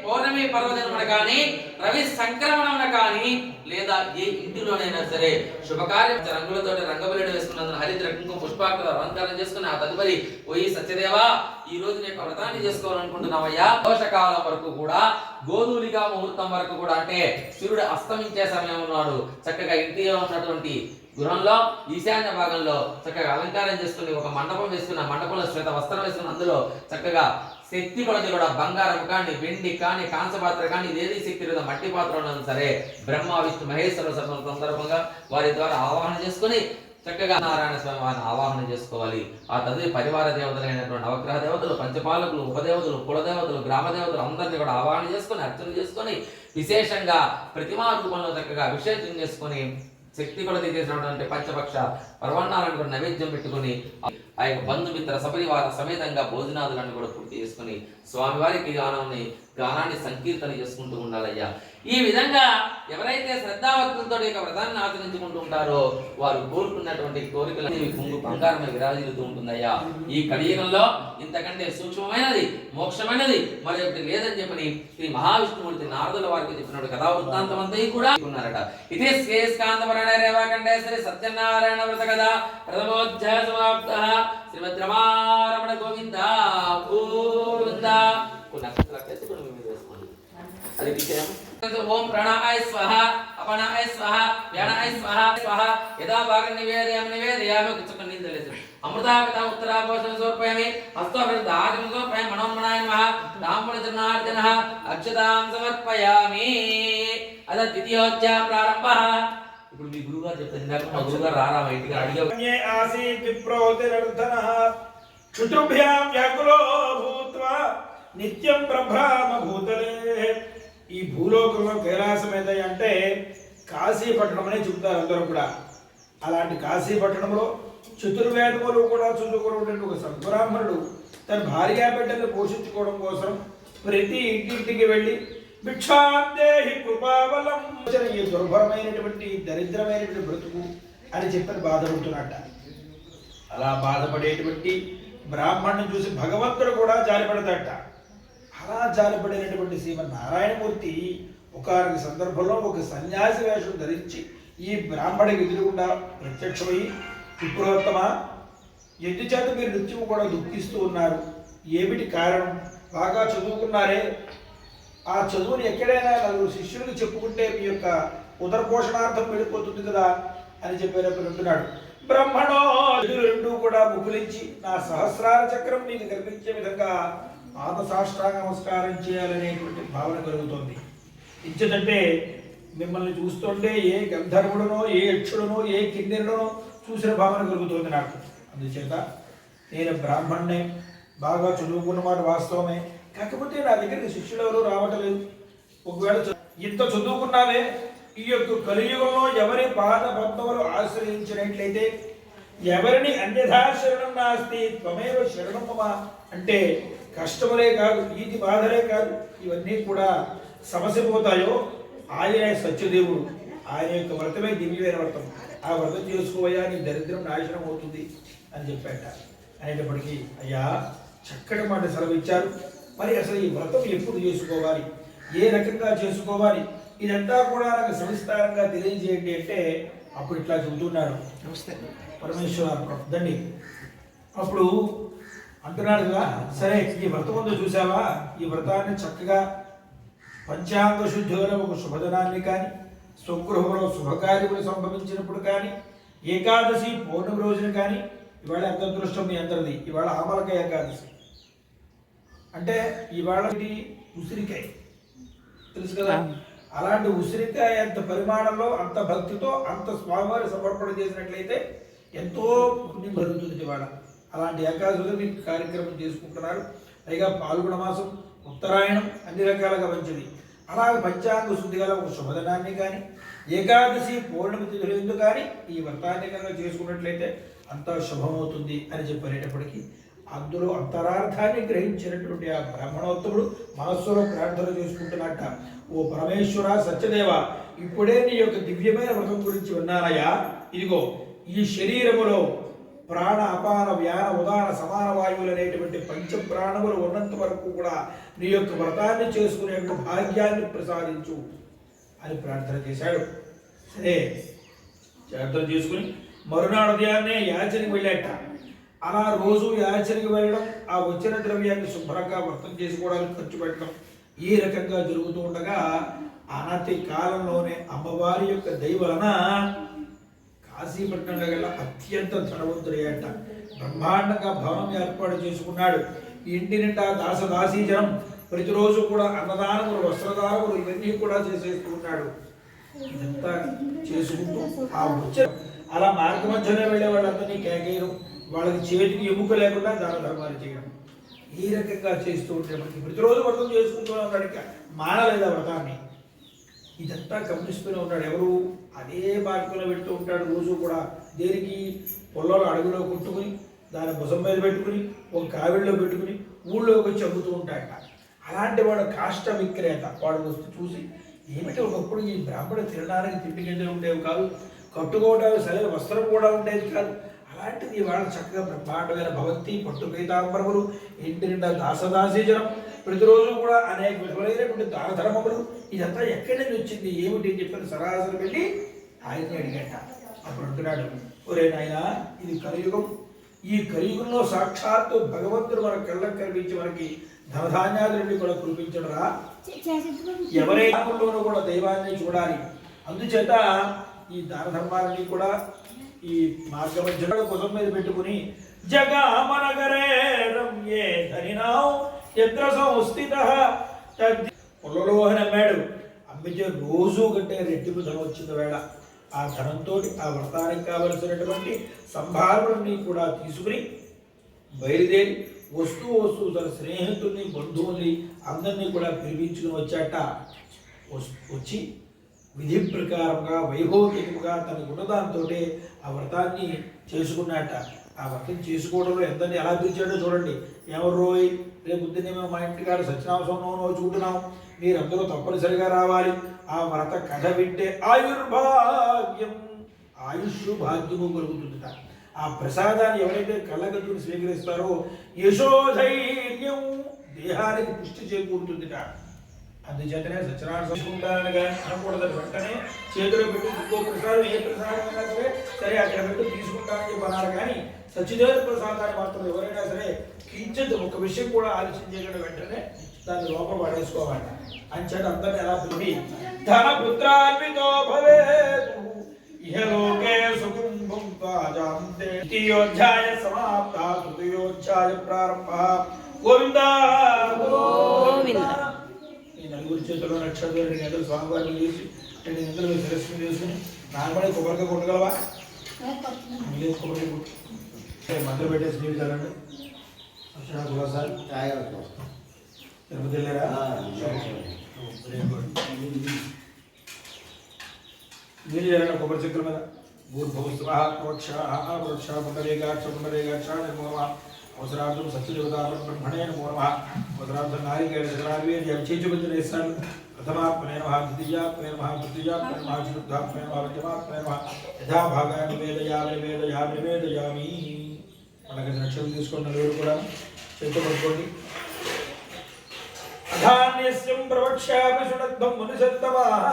పౌర్ణమి పర్వదినమున కానీ, రవి సంక్రమణమున కానీ, లేదా ఏ ఇంటిలోనైనా సరే శుభకార్యం రంగులతో రంగబలిని వేసుకున్నందున హరిద్ర కుంకుమ పుష్పాకుల అలంకారం చేసుకుని ఆ తదుపరి పోయి సత్యదేవా, ఈ రోజు నేను వ్రతాన్ని చేసుకోవాలనుకుంటున్నావయ్యా. దోషకాలం వరకు కూడా, గోధూలిగా ముహూర్తం వరకు కూడా, అంటే సూర్యుడు అస్తమించే సమయం నాడు చక్కగా ఇంటిలో ఉన్నటువంటి గృహంలో ఈశాన్య భాగంలో చక్కగా అలంకారం చేసుకుని ఒక మండపం వేసుకున్న, మండపంలో శ్వేత వస్త్రం వేసుకుని అందులో చక్కగా శక్తి కొలది కూడా బంగారం కానీ, వెండి కానీ, కాంస పాత్ర కానీ, దేవీ శక్తి లేదా మట్టి పాత్రలను సరే బ్రహ్మ విష్ణు మహేశ్వర సందర్భంగా వారి ద్వారా ఆవాహన చేసుకుని చక్కగా నారాయణ స్వామి వారిని ఆవాహన చేసుకోవాలి. ఆ తదుపరి పరివార దేవతలైనటువంటి నవగ్రహ దేవతలు, పంచపాలకులు, ఉపదేవతలు, కులదేవతలు, గ్రామ దేవతలు అందరినీ కూడా ఆవాహన చేసుకుని అర్చన చేసుకొని విశేషంగా ప్రతిమా రూపంలో చక్కగా అభిషేకం చేసుకొని శక్తి కొలది చేసినటువంటి పంచపక్ష పర్వణాలను కూడా నైవేద్యం పెట్టుకుని ఆ యొక్క బంధుమిత్ర సపరివార సమేతంగా భోజనాదులను కూడా పూర్తి చేసుకుని స్వామివారికి గానాన్ని సంకీర్తన చేసుకుంటూ ఉండాలయ్యా. ఈ విధంగా ఎవరైతే శ్రద్ధాభక్తులతో ఈ వ్రతాన్ని ఆచరించుకుంటూ ఉంటారో వారు కోరుకున్నటువంటి కోరికలు పొంగు బంగారమే విరాజిల్లుతూ ఉంటుందయ్యా. ఈ కలియుగంలో ఇంతకంటే సూక్ష్మమైనది, మోక్షమైనది మరి ఒకటి లేదని చెప్పని శ్రీ మహావిష్ణుమూర్తి నారదుల వారికి చెప్పినట్టు కథా వృత్తాంతం అంతా కూడా ఉన్నారట. ఇదే స్కాందవరణే రేవాకండే శ్రీ సత్యనారాయణ వ్రత కథ ప్రథమోధ్యాయ సమాప్త. శ్రీమద్ రమారమణ గోవింద గోవింద. అది విషయం. ఓం ప్రాణాయ స్వాహ, అపానాయ స్వాహ, వ్యానాయ స్వాహ స్వాహ. యదా భాగం నివేదయామి చుక్క నీళ్ళు అమృతాపిత ఉత్తరాభోషణ సమర్పయామి. హస్తోభిర్దాగం సమర్పయామి. మనోన్మనాయ నమః. తాంబూలచరణార్జనః అక్షతాం సమర్పయామి. అద ద్వితీయోధ్యాయ ప్రారంభః. ఇప్పుడు మీ గురుగారు చెప్తారు. ఇందాక మా గురుగారు రారా మా ఇంటికి అడిగే ఆసీత్ విప్రోతిరర్ధనః క్షుతుభ్యాం వ్యాకులో భూత్వా నిత్యం ప్రభ్రామ భూతలే. ఈ భూలోకంలో కైలాసం ఏదంటే కాశీపట్నం అనే చెబుతారు అందరూ కూడా. అలాంటి కాశీపట్నంలో చతుర్వేదములు కూడా చదువుకున్నటువంటి ఒక సద్బ్రాహ్మణుడు తన భార్యా బిడ్డలను పోషించుకోవడం కోసం ప్రతి ఇంటింటికి వెళ్ళి భిక్షాందేహి కృపాబలం, ఈ దుర్భరమైనటువంటి దరిద్రమైనటువంటి బ్రతుకు అని చెప్పని బాధపడుతున్నట్ట. అలా బాధపడేటువంటి బ్రాహ్మణుని చూసి భగవంతుడు కూడా జాలిపడతాట. అలా జాలిపడినటువంటి శ్రీమన్నారాయణమూర్తి ఒకనొక సందర్భంలో ఒక సన్యాసి వేషం ధరించి ఈ బ్రాహ్మణికి ఎదురుగుండా ప్రత్యక్షమై, విప్రోత్తమ, ఎందుచేత మీరు నిత్యం కూడా దుఃఖిస్తూ ఉన్నారు? ఏమిటి కారణం? బాగా చదువుకున్నారే, ఆ చదువుని ఎక్కడైనా నలుగురు శిష్యులకు చెప్పుకుంటే మీ యొక్క ఉదరపోషణార్థం వెళ్ళిపోతుంది కదా అని చెప్పేటప్పుడు అంటున్నాడు. బ్రహ్మణో రెండూ కూడా ముకులించి నా సహస్రార చక్రం నీకు కనిపించే విధంగా పాద సాష్టాంగ నమస్కారం చేయాలనేటువంటి భావన కలుగుతుంది. ఇచ్చేదంటే మిమ్మల్ని చూస్తుంటే ఏ గంధర్వుడనో, ఏ యక్షుడనో, ఏ కిన్నెరుడనో చూసిన భావన కలుగుతుంది నాకు. అందుచేత నేను బ్రాహ్మణ్ణే, బాగా చదువుకున్న మాట వాస్తవమే, కాకపోతే నా దగ్గరికి శిష్యులు ఎవరు రావట్లేదు. ఒకవేళ ఇంత చదువుకున్నావే, ఈ యొక్క కలియుగంలో ఎవరి పాద పద్మములు ఆశ్రయించినట్లయితే, ఎవరిని అన్యథా శరణం నాస్తి త్వమేవ శరణం మమ అంటే కష్టములే కాదు, ఈతి బాధలే కాదు, ఇవన్నీ కూడా సమసిపోతాయో ఆయనే సత్యదేవుడు. ఆయన యొక్క వ్రతమే దివ్యమైన వ్రతం. ఆ వ్రతం చేసుకోవయ్యా, నీ దరిద్రం నాశనం అవుతుంది అని చెప్పాట. అనేటప్పటికీ అయ్యా చక్కటి మాట సెలవిచ్చారు. మరి అసలు ఈ వ్రతం ఎప్పుడు చేసుకోవాలి, ఏ రకంగా చేసుకోవాలి, ఇదంతా కూడా నాకు సవిస్తారంగా తెలియజేయండి అంటే అప్పుడు ఇట్లా చెబుతున్నాడు. నమస్తే పరమేశ్వర దండి. అప్పుడు అంటున్నాడు కదా, సరే ఈ వ్రతం ఉందో చూసావా, ఈ వ్రతాన్ని చక్కగా పంచాంగ శుద్ధిలో ఒక శుభదినాన్ని కానీ, స్వగృహంలో శుభకార్యములు సంభవించినప్పుడు కానీ, ఏకాదశి పౌర్ణమి రోజున కానీ, ఇవాళ ఎంత అదృష్టం మీ అందరిది, ఇవాళ ఆమలక ఏకాదశి అంటే ఇవాళ ఉసిరికాయ తెలుసు కదా, అలాంటి ఉసిరికాయ అంత పరిమాణంలో, అంత భక్తితో, అంత స్వామివారి సమర్పణ చేసినట్లయితే ఎంతో పుణ్యం కలుగుతుంది వాళ్ళ. అలాంటి ఏకాదశి మీకు కార్యక్రమం చేసుకుంటున్నారు. పైగా పాల్గొన మాసం, ఉత్తరాయణం అన్ని రకాలుగా మంచిది. అలాగే పంచాంగ శుద్ధి గల ఒక శుభదినాన్ని కానీ ఏకాదశి పౌర్ణమి తిథులందు కానీ ఈ వ్రతాన్ని కనుక చేసుకున్నట్లయితే అంతా శుభమవుతుంది అని చెప్పనేటప్పటికీ అందులో అంతరార్థాన్ని గ్రహించినటువంటి ఆ బ్రాహ్మణోత్తముడు మనస్సులో ప్రార్థన చేసుకుంటున్నట్ట, ఓ పరమేశ్వర సత్యదేవ, ఇప్పుడే నీ యొక్క దివ్యమైన వ్రతం గురించి విన్నానయ్యా. ఇదిగో ఈ శరీరములో ప్రాణ, అపాన, వ్యాన, ఉదాన, సమాన వాయువులు అనేటువంటి పంచ ప్రాణములు ఉన్నంత వరకు కూడా నీ యొక్క వ్రతాన్ని చేసుకునే భాగ్యాన్ని ప్రసాదించు అని ప్రార్థన చేశాడు. సరే, ప్రార్థన చేసుకుని మరునాడు ఉదయాన్నే యాచనకి వెళ్ళాట. అలా రోజు యాచనకి వెళ్ళడం, ఆ వచ్చిన ద్రవ్యాన్ని శుభ్రంగా వ్రతం చేసుకోవడానికి ఖర్చు పెట్టడం, ఈ రకంగా జరుగుతూ ఉండగా అనతి కాలంలోనే అమ్మవారి యొక్క దయ వలన కాశీపట్నంలో గల అత్యంత ధనవంతుడయ్యాట. బ్రహ్మాండంగా భవనం ఏర్పాటు చేసుకున్నాడు. ఇంటి నిండా దాసదాసీజనం, ప్రతిరోజు కూడా అన్నదానములు, వస్త్రదానములు ఇవన్నీ కూడా చేసేస్తూ ఉన్నాడు. ఇదంతా చేసుకుంటూ ఆ వచ్చే అలా మార్గ మధ్యలో వెళ్ళే వాళ్ళందరినీ కేకేయడం, వాళ్ళకి చేతికి ఎముక లేకుండా దాన ధర్మాలు చేయడం, ఈ రకంగా చేస్తూ ఉంటే మనకి ప్రతిరోజు వ్రతం చేసుకుంటూ ఉన్నాడు. ఇంకా మానలేదు ఆ వ్రతాన్ని. ఇదంతా గమనిస్తూనే ఉన్నాడు. ఎవరు అదే మార్గంలో వెళ్తూ ఉంటాడు రోజు కూడా. దేనికి? పొలంలో అడుగులో కొట్టుకుని, దాని భుజం మీద పెట్టుకుని, ఒక కావిడిలో పెట్టుకుని ఊళ్ళోకి వచ్చి అమ్ముతూ ఉంటాడట. అలాంటి వాడు కాష్ట విక్రేత. వాడు వస్తూ చూసి, ఏమిటి ఒకప్పుడు ఈ బ్రాహ్మణ తినడానికి తిండి గింజలు ఉండేవి కాదు, కట్టుకోవడానికి సరైన వస్త్రం కూడా ఉండేది కాదు, అలాంటిది వాళ్ళ చక్కగా బ్రహ్మాండమైన భవంతి, పట్టు పీతాంబరములు, ఇంటి నిండా దాసదాసీజనం, ప్రతిరోజు కూడా అనేక విధములైనటువంటి దాన ధర్మములు, ఇదంతా ఎక్కడి నుంచి వచ్చింది, ఏమిటి అని చెప్పిన సరాసరి వెళ్ళి ఆయన్ని అడిగట. అప్పుడు అంటున్నాడు, ఒరే నాయన, ఇది కలియుగం. ఈ కలియుగంలో సాక్షాత్తు భగవంతుడు మన కళ్ళకు కనిపించి మనకి ధనధాన్యాదులన్నీ కూడా కురిపించడరా. ఎవరైనా కూడా దైవాన్ని చూడాలి. అందుచేత ఈ దాన ధర్మాలన్నీ కూడా ఈ మార్గ మధ్యలో కుసం మీద పెట్టుకుని జగామనగరే రమ్యే ధనినాం యత్ర సంస్థితః పొలలో అని అమ్మాడు. అమ్మితే రోజు కంటే రెట్టింపు ధనం వచ్చింది వేళ. ఆ ధనంతో ఆ వ్రతానికి కావలసినటువంటి సంభావనని కూడా తీసుకుని బయలుదేరి వస్తూ తన స్నేహితుల్ని, బంధువుల్ని అందరినీ కూడా పిలిపించుకుని వచ్చాట. వచ్చి విధి ప్రకారంగా వైభోగికముగా తన గుణదాంతో ఆ వ్రతాన్ని చేసుకున్నట్ట. ఆ వ్రతం చేసుకోవడంలో ఎంతని ఎలా పిలిచాడో చూడండి. ఎవరు రోయ్, రేపు పొద్దున్నే మేము మా ఇంటికాడ సత్యనామసంలో చూడున్నాం, మీరందరూ తప్పనిసరిగా రావాలి. ఆ వ్రత కథ వింటే ఆయుర్భాగ్యం, ఆయుష్ భాగ్యము కలుగుతుందట. ఆ ప్రసాదాన్ని ఎవరైతే కళ్ళగద్దుని స్వీకరిస్తారో యశోధైర్యం, దేహానికి పుష్టి చేకూరుతుందిట. అందుచేతనే సత్యనారాయణ చేసుకుంటానని కానీ అనకూడదని వెంటనే చేతిలో పెట్టి ఇంకో ప్రసాదం, ఏ ప్రసాదం అయినా సరే సరే అక్కడ పెట్టి తీసుకుంటానని చెప్పి అన్నారు. కానీ సత్యదేవ ప్రసాదాన్ని మాత్రం ఎవరైనా సరే కించిత్ ఒక విషయం కూడా ఆలోచించకుండా వెంటనే దాన్ని లోపల పడేసుకోవాలి. అంచేత అందరిని ఎలా పిలిపి ధనపుత్రాన్వితో భవేతు ఇహలోకే సుకుంభం త్వాజాంతే. ద్వితీయోధ్యాయ సమాప్త, తృతీయోధ్యాయ ప్రారంభ. గోవిందా గోవిందా. ఈ నలుగురి చేతుల్లో నక్షత్రం 2 గంటలు స్వామివారిని చేసి 2 గంటలు శిరస్సుని చేసుకుని నార్మల్ కొబ్బరిగా కొట్టగలవా? లేదు, కొబ్బరి మధ్యలో పెట్టేసి నీళ్ళు చల్లండి. సార్ తిరుపతి వెళ్ళారా? నీళ్ళు చల్లండి కొబ్బరి చెక్కుల మీద. భూర్భువస్వక్ష పుండరేగాక్ష నిర్మూలమ అవసరార్థం సత్యదేవతాపరం బ్రహ్మణే నమో నమః. అవసరార్థం నారికేళ శరణార్వేది అభిషేచబుద్ధులు వేస్తాడు. ప్రథమాత్మనే నమః, ద్వితీయాత్మనే నమః, తృతీయాత్మనే నమః, చతుర్థాత్మనే నమః, పంచమాత్మనే నమః. యథాభాగాన్ని నివేదయామి. మనకి నక్షత్రం తీసుకోండి. నలుగురు కూడా చేతులు పట్టుకోండి. అధాన్యస్యం ప్రవక్ష్యామి శృణధ్వం మునిసత్తమాః.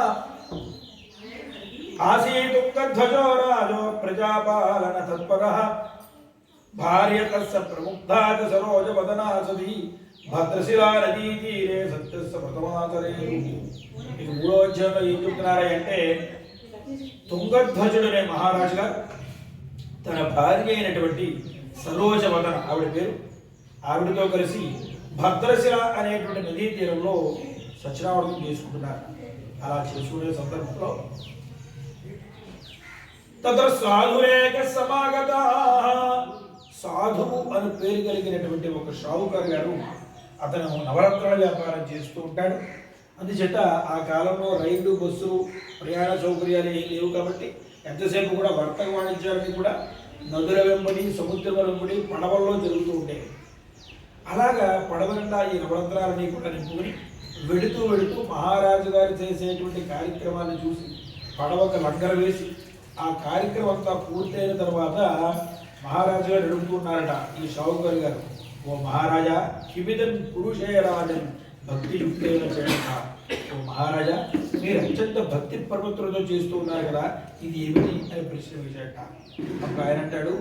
ఆసీతుంగధ్వజో రాజో ప్రజాపాలన తత్పరః. భార్య తస్య ప్రముగ్ధాచ సరోజవదనా సతీ భద్రశిలా నదీ తీరే సత్యస్య ప్రథమాచరే. మీకు 3వ అధ్యాయంలో ఏం చెప్తున్నారంటే, తుంగధ్వజుడనే మహారాజుగా తన భార్య అయినటువంటి సరోజవదన, ఆవిడ పేరు, ఆవిడతో కలిసి భద్రశిల అనేటువంటి నదీ తీరంలో సత్యనారాయణ చేసుకుంటున్నారు. అలా చేసుకునే సందర్భంలో తత్ర సాధురేక సమాగత. సాధువు అని పేరు కలిగినటువంటి ఒక షావుకారు గారు అతను నవరత్నాల వ్యాపారం చేస్తూ ఉంటాడు. అందుచేత ఆ కాలంలో రైళ్లు బస్సులు ప్రయాణ సౌకర్యాలు ఏం లేవు కాబట్టి ఎంతసేపు కూడా వర్తక వాణిజ్యాలన్నీ కూడా నదుల వెంబడి సముద్రం వెంబడి పడవల్లో జరుగుతూ ఉండేవి. అలాగా పడవ నిండా ఈ నవరత్నాలని కూడా నింపుకుని వెళుతూ వెళుతూ మహారాజు గారు చేసేటువంటి కార్యక్రమాన్ని చూసి పడవకు లంగర వేసి ఆ కార్యక్రమం అంతా పూర్తయిన తర్వాత మహారాజు గారు అడుగుతున్నారట ఈ షావుకారు గారు, ఓ మహారాజా కిమిదన్ పురుషేరాజన్ భక్తి యుక్తైన చేయట. ఓ మహారాజా మీరు అత్యంత భక్తి ప్రవృత్తులతో చేస్తూ ఉన్నారు కదా, ఇది ఏమిటి అని ప్రశ్న వేశాట. అప్పుడు ఆయన అంటాడు,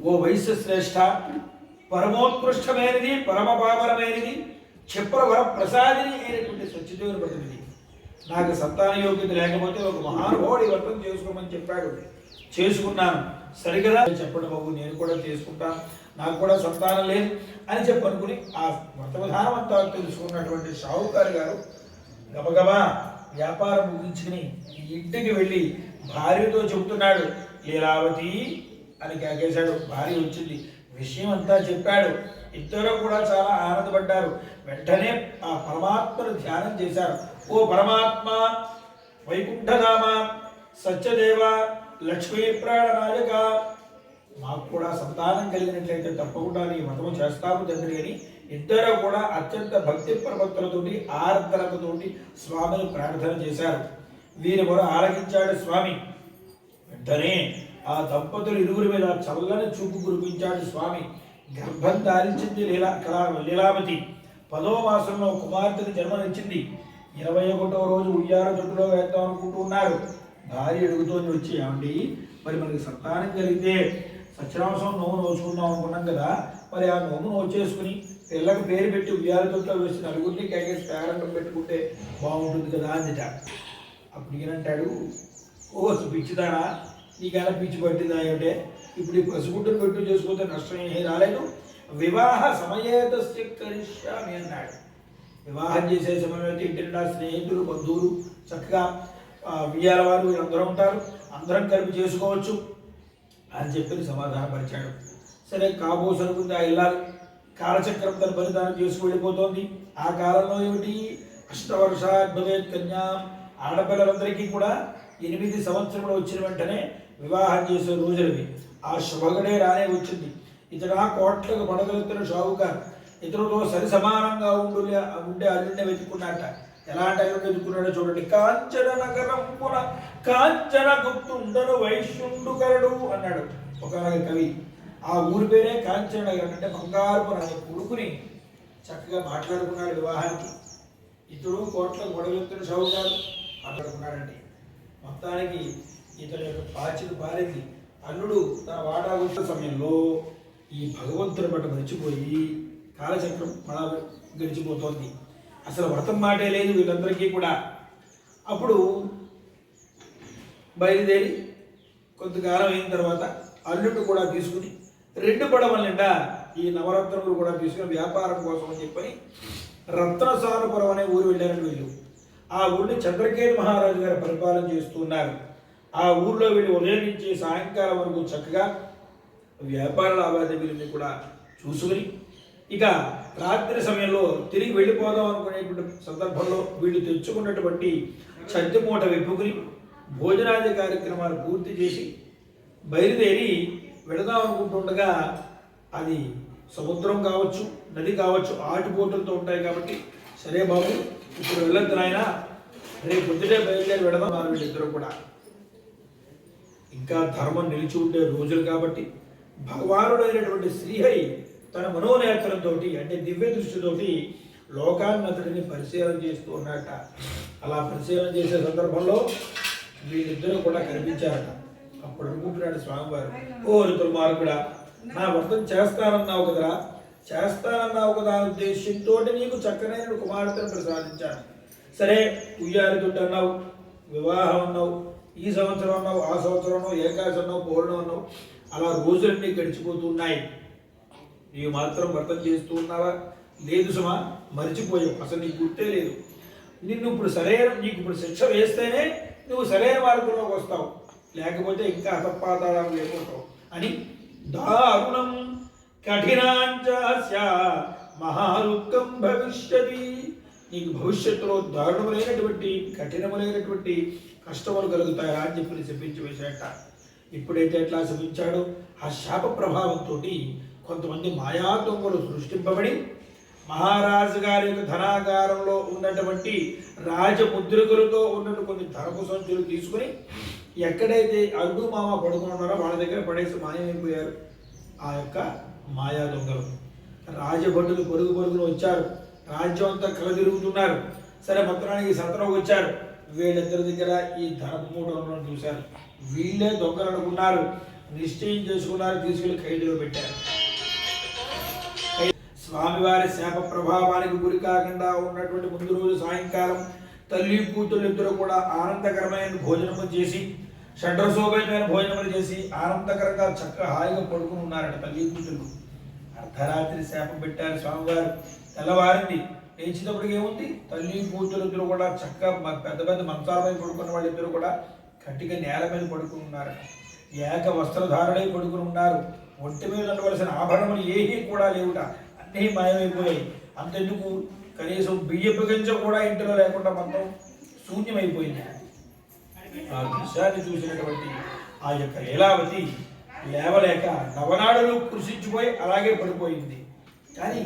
ఓ వైశ్య శ్రేష్ఠ, పరమోత్కృష్టమైనది పరమ పావనమైనది క్షిప్రవర ప్రసాదిని అయినటువంటి స్వచ్ఛదేవుని వ్రతమిది. నాకు సంతాన యోగ్యత లేకపోతే ఒక మహానుభావుడి వ్రతం చేసుకోమని చెప్పాడు, చేసుకున్నాను. సరిగదా చెప్పడం బాబు, నేను కూడా చేసుకుంటాను, నాకు కూడా సంతానం లేదు అని చెప్పనుకుని ఆ వ్రత విధానం అంతా తెలుసుకున్నటువంటి షావుకారు గారు గబగబా వ్యాపారం ముగించుకుని ఇంటికి వెళ్ళి భార్యతో చెబుతున్నాడు. లీలావతి అని కేకేశాడు. భార్య వచ్చింది, విషయం అంతా చెప్పాడు. ఇద్దరు కూడా చాలా ఆనందపడ్డారు. వెంటనే ఆ పరమాత్మను ధ్యానం చేశారు. ఓ పరమాత్మ, వైకుంఠధామ, సత్యదేవ, లక్ష్మీ ప్రాణనాయక, మాకు కూడా సంతానం కలిగినట్లయితే తప్పకుండా నీ వ్రతము చేస్తాము తండ్రి అని ఇద్దరు కూడా అత్యంత భక్తి ప్రవక్తులతోటి ఆర్ద్రతతోటి స్వామిని ప్రార్థన చేశారు. వీరి మొర ఆలకించాడు స్వామి. వెంటనే ఆ దంపతులు ఇరువురి మీద చల్లని చూపు కురిపించాడు స్వామి. గర్భం ధారించింది లీలావతి. 10వ మాసంలో కుమార్తెకు జన్మనిచ్చింది. 21వ రోజు ఉయ్యాల తొట్టులో వేద్దాం అనుకుంటూ ఉన్నారు. భార్య అడుగుతోంది వచ్చి, ఏమండి మరి మనకి సంతానం కలిగితే సత్యనామసం నోము నోచుకుందాం అనుకున్నాం కదా, మరి ఆ నోము నోచేసుకుని పిల్లకి పేరు పెట్టి ఉయ్యాల తొట్టులో వేసి నలుగురిని కేకేసి పేరంటం పెట్టుకుంటే బాగుంటుంది కదా అందుట. అప్పుడు ఈయనంటాడు, ఓ పిచ్చిదానా, నీకైనా పిచ్చి పట్టిందా ఏమిటే, ఇప్పుడు ఈ పసిగుడ్డును పెట్టు చేసుకుంటే నష్టం ఏమీ రాలేదు, వివాహ సమయేతస్య కరిష్యామి అన్నాడు. వివాహం చేసే సమయంలో ఇంటి నిండా స్నేహితులు బంధువులు చక్కగా వియ్యాల వారు అందరూ ఉంటారు, అందరం కలిపి చేసుకోవచ్చు అని చెప్పి సమాధానపరిచాడు. సరే కాబోసు అనుకుంది ఆ ఇల్లాలు. కాలచక్రం తన బలిదానం చేసుకు వెళ్ళిపోతోంది. ఆ కాలంలో ఏమిటి, అష్టవర్షాద్భవేత్ కన్యా, ఆడపిల్లలందరికీ కూడా 8 సంవత్సరములు వచ్చిన వెంటనే వివాహం చేసే రోజులవి. ఆ శుభగడే రానే వచ్చింది. ఇతడా కోట్లకు పడగలుగుతున్న షావుకారు ఇతరులతో సరి సమానంగా ఉండే అల్లుడిని వెతుక్కున్నట్ట. ఎలాంటి అల్లుడిని వెతుక్కున్నాడో చూడండి. కాంచన నగరంపున కాంచన గుప్తుండను వైశ్యుండు కరడు అన్నాడు ఒక కవి. ఆ ఊరి పేరే కాంచన నగరం, అంటే బంగారపు అనే కొడుకుని చక్కగా మాట్లాడుకున్నాడు వివాహానికి. ఇతడు కోట్లకు పడగలుగుతున్న షావుకారు మాట్లాడుకున్నాడండి. మొత్తానికి ఇతని యొక్క పాచిక పారింది. అల్లుడు తన వాటా వచ్చే సమయంలో ఈ భగవంతుని బట్ట మరిచిపోయి కాలచక్రం మళ్ళా గడిచిపోతోంది. అసలు వ్రతం మాటే లేదు వీళ్ళందరికీ కూడా. అప్పుడు బయలుదేరి కొంతకాలం అయిన తర్వాత అల్లుడు కూడా తీసుకుని 2 పడవల నిండా ఈ నవరత్నములు కూడా తీసుకుని వ్యాపారం కోసం అని చెప్పని రత్నసానుపురం అనే ఊరు వెళ్ళారని వీళ్ళు. ఆ ఊరిని చంద్రకేతు మహారాజు గారు పరిపాలన చేస్తూ ఉన్నారు. ఆ ఊర్లో వీళ్ళు ఉదయం నుంచి సాయంకాలం వరకు చక్కగా వ్యాపార లావాదేవీలని కూడా చూసుకుని ఇక రాత్రి సమయంలో తిరిగి వెళ్ళిపోదాం అనుకునేటువంటి సందర్భంలో వీళ్ళు తెచ్చుకున్నటువంటి చద్ది మూట విప్పుకుని భోజనాది కార్యక్రమాలు పూర్తి చేసి బయలుదేరి వెళదాం అనుకుంటుండగా అది సముద్రం కావచ్చు, నది కావచ్చు, ఆటుపోటులతో ఉంటాయి కాబట్టి, సరే బాబు ఇప్పుడు వెళ్ళొద్దు నాయన, రేపు పొద్దుటే బయలుదేరి వెళదాం అన్నారు వీళ్ళిద్దరూ కూడా. ఇంకా ధర్మం నిలిచి ఉండే రోజులు కాబట్టి భగవానుడైనటువంటి శ్రీహరి తన మనోనేత్రంతో అంటే దివ్య దృష్టితోటి లోకాన్ని అతడిని పరిశీలన చేస్తూ ఉన్నట్ట. అలా పరిశీలన చేసే సందర్భంలో వీళ్ళిద్దరూ కూడా కనిపించారట. అప్పుడు అనుకుంటున్నాడు స్వామివారు, ఓ ఋతుర్మార్గుడా, నా వ్రతం చేస్తానన్నావు కదరా, చేస్తానన్నావు కదా అనే ఉద్దేశంతో నీకు చక్కనైన కుమార్తెను ప్రసాదించాను. సరే ఉయ్యాలి దుడ్డు అన్నావు, వివాహం అన్నావు, ఈ సంవత్సరం అన్నావు, ఆ సంవత్సరం అన్నావు, ఏకాదశి అన్నావు, పౌర్ణం అన్నావు, అలా రోజులన్నీ గడిచిపోతున్నాయి. నీవు మాత్రం వ్రతం చేస్తూ ఉన్నావా? లేదు సుమా, మర్చిపోయావు, అసలు నీకు గుర్తే లేదు. నిన్ను ఇప్పుడు సరైన నీకు ఇప్పుడు శిక్ష వేస్తేనే నువ్వు సరైన మార్గంలోకి వస్తావు, లేకపోతే ఇంకా అతపాతాళం లేకపోతావు అని దారుణం కఠినాంచాస్య మహారుక్కం భవిష్యతి. నీకు భవిష్యత్తులో దారుణములైనటువంటి కఠినములైనటువంటి కష్టములు కలుగుతాయా అని చెప్పి చెప్పించి వేశాట. ఇప్పుడైతే ఎట్లా శపించాడో ఆ శాప ప్రభావంతో కొంతమంది మాయా దొంగలు సృష్టింపబడి మహారాజు గారి యొక్క ధనాగారంలో ఉన్నటువంటి రాజముద్రికులతో ఉన్నటువంటి కొన్ని ధనపు సంచులు తీసుకుని ఎక్కడైతే అల్లు మామ పడుకుని ఉన్నారో వాళ్ళ దగ్గర పడేసి మాయమైపోయారు ఆ యొక్క మాయా దొంగలు. రాజభటులు పొరుగు పొరుగును వచ్చారు, రాజ్యం అంతా కలదిరుగుతున్నారు. సరే మొత్తానికి సత్రం వచ్చారు. వీళ్ళిద్దరి దగ్గర ఈ ధనపు మూటలను చూశారు. వీళ్ళే దొంగలు అనుకున్నారు, నిశ్చయం చేసుకున్నారు, తీసుకెళ్లి ఖైదులో పెట్టారు. స్వామివారి శాప ప్రభావానికి గురి కాకుండా ఉన్నటువంటి ముందు రోజు సాయంకాలం తల్లి కూతురు ఇద్దరు కూడా ఆనందకరమైన భోజనము చేసి షడ్రసోపేతమైన భోజనములు చేసి ఆనందకరంగా చక్కగా హాయిగా పడుకుని ఉన్నారట తల్లి కూతురు. అర్ధరాత్రి శాపం పెట్టారు స్వామివారు. తెల్లవారింది, లేచినప్పటికి ఏముంది, తల్లి కూతురు ఇద్దరు కూడా చక్కగా పెద్ద పెద్ద మంచాలపై పడుకున్న వాళ్ళిద్దరు కూడా కట్టిక నేల మీద పడుకుని ఉన్నారు. ఏక వస్త్రధారుడై పడుకుని ఉన్నారు. ఒంటి మీద ఉండవలసిన ఆభరణములు ఏమీ కూడా లేవుట, అన్నీ మాయమైపోయాయి. అంతెందుకు కనీసం బియ్యపు గింజ కూడా ఇంటిలో లేకుండా మొత్తం శూన్యమైపోయింది. ఆ దృశ్యాన్ని చూసినటువంటి ఆ యొక్క లీలావతి లేవలేక నవనాడులు కృషించిపోయి అలాగే పడిపోయింది. కానీ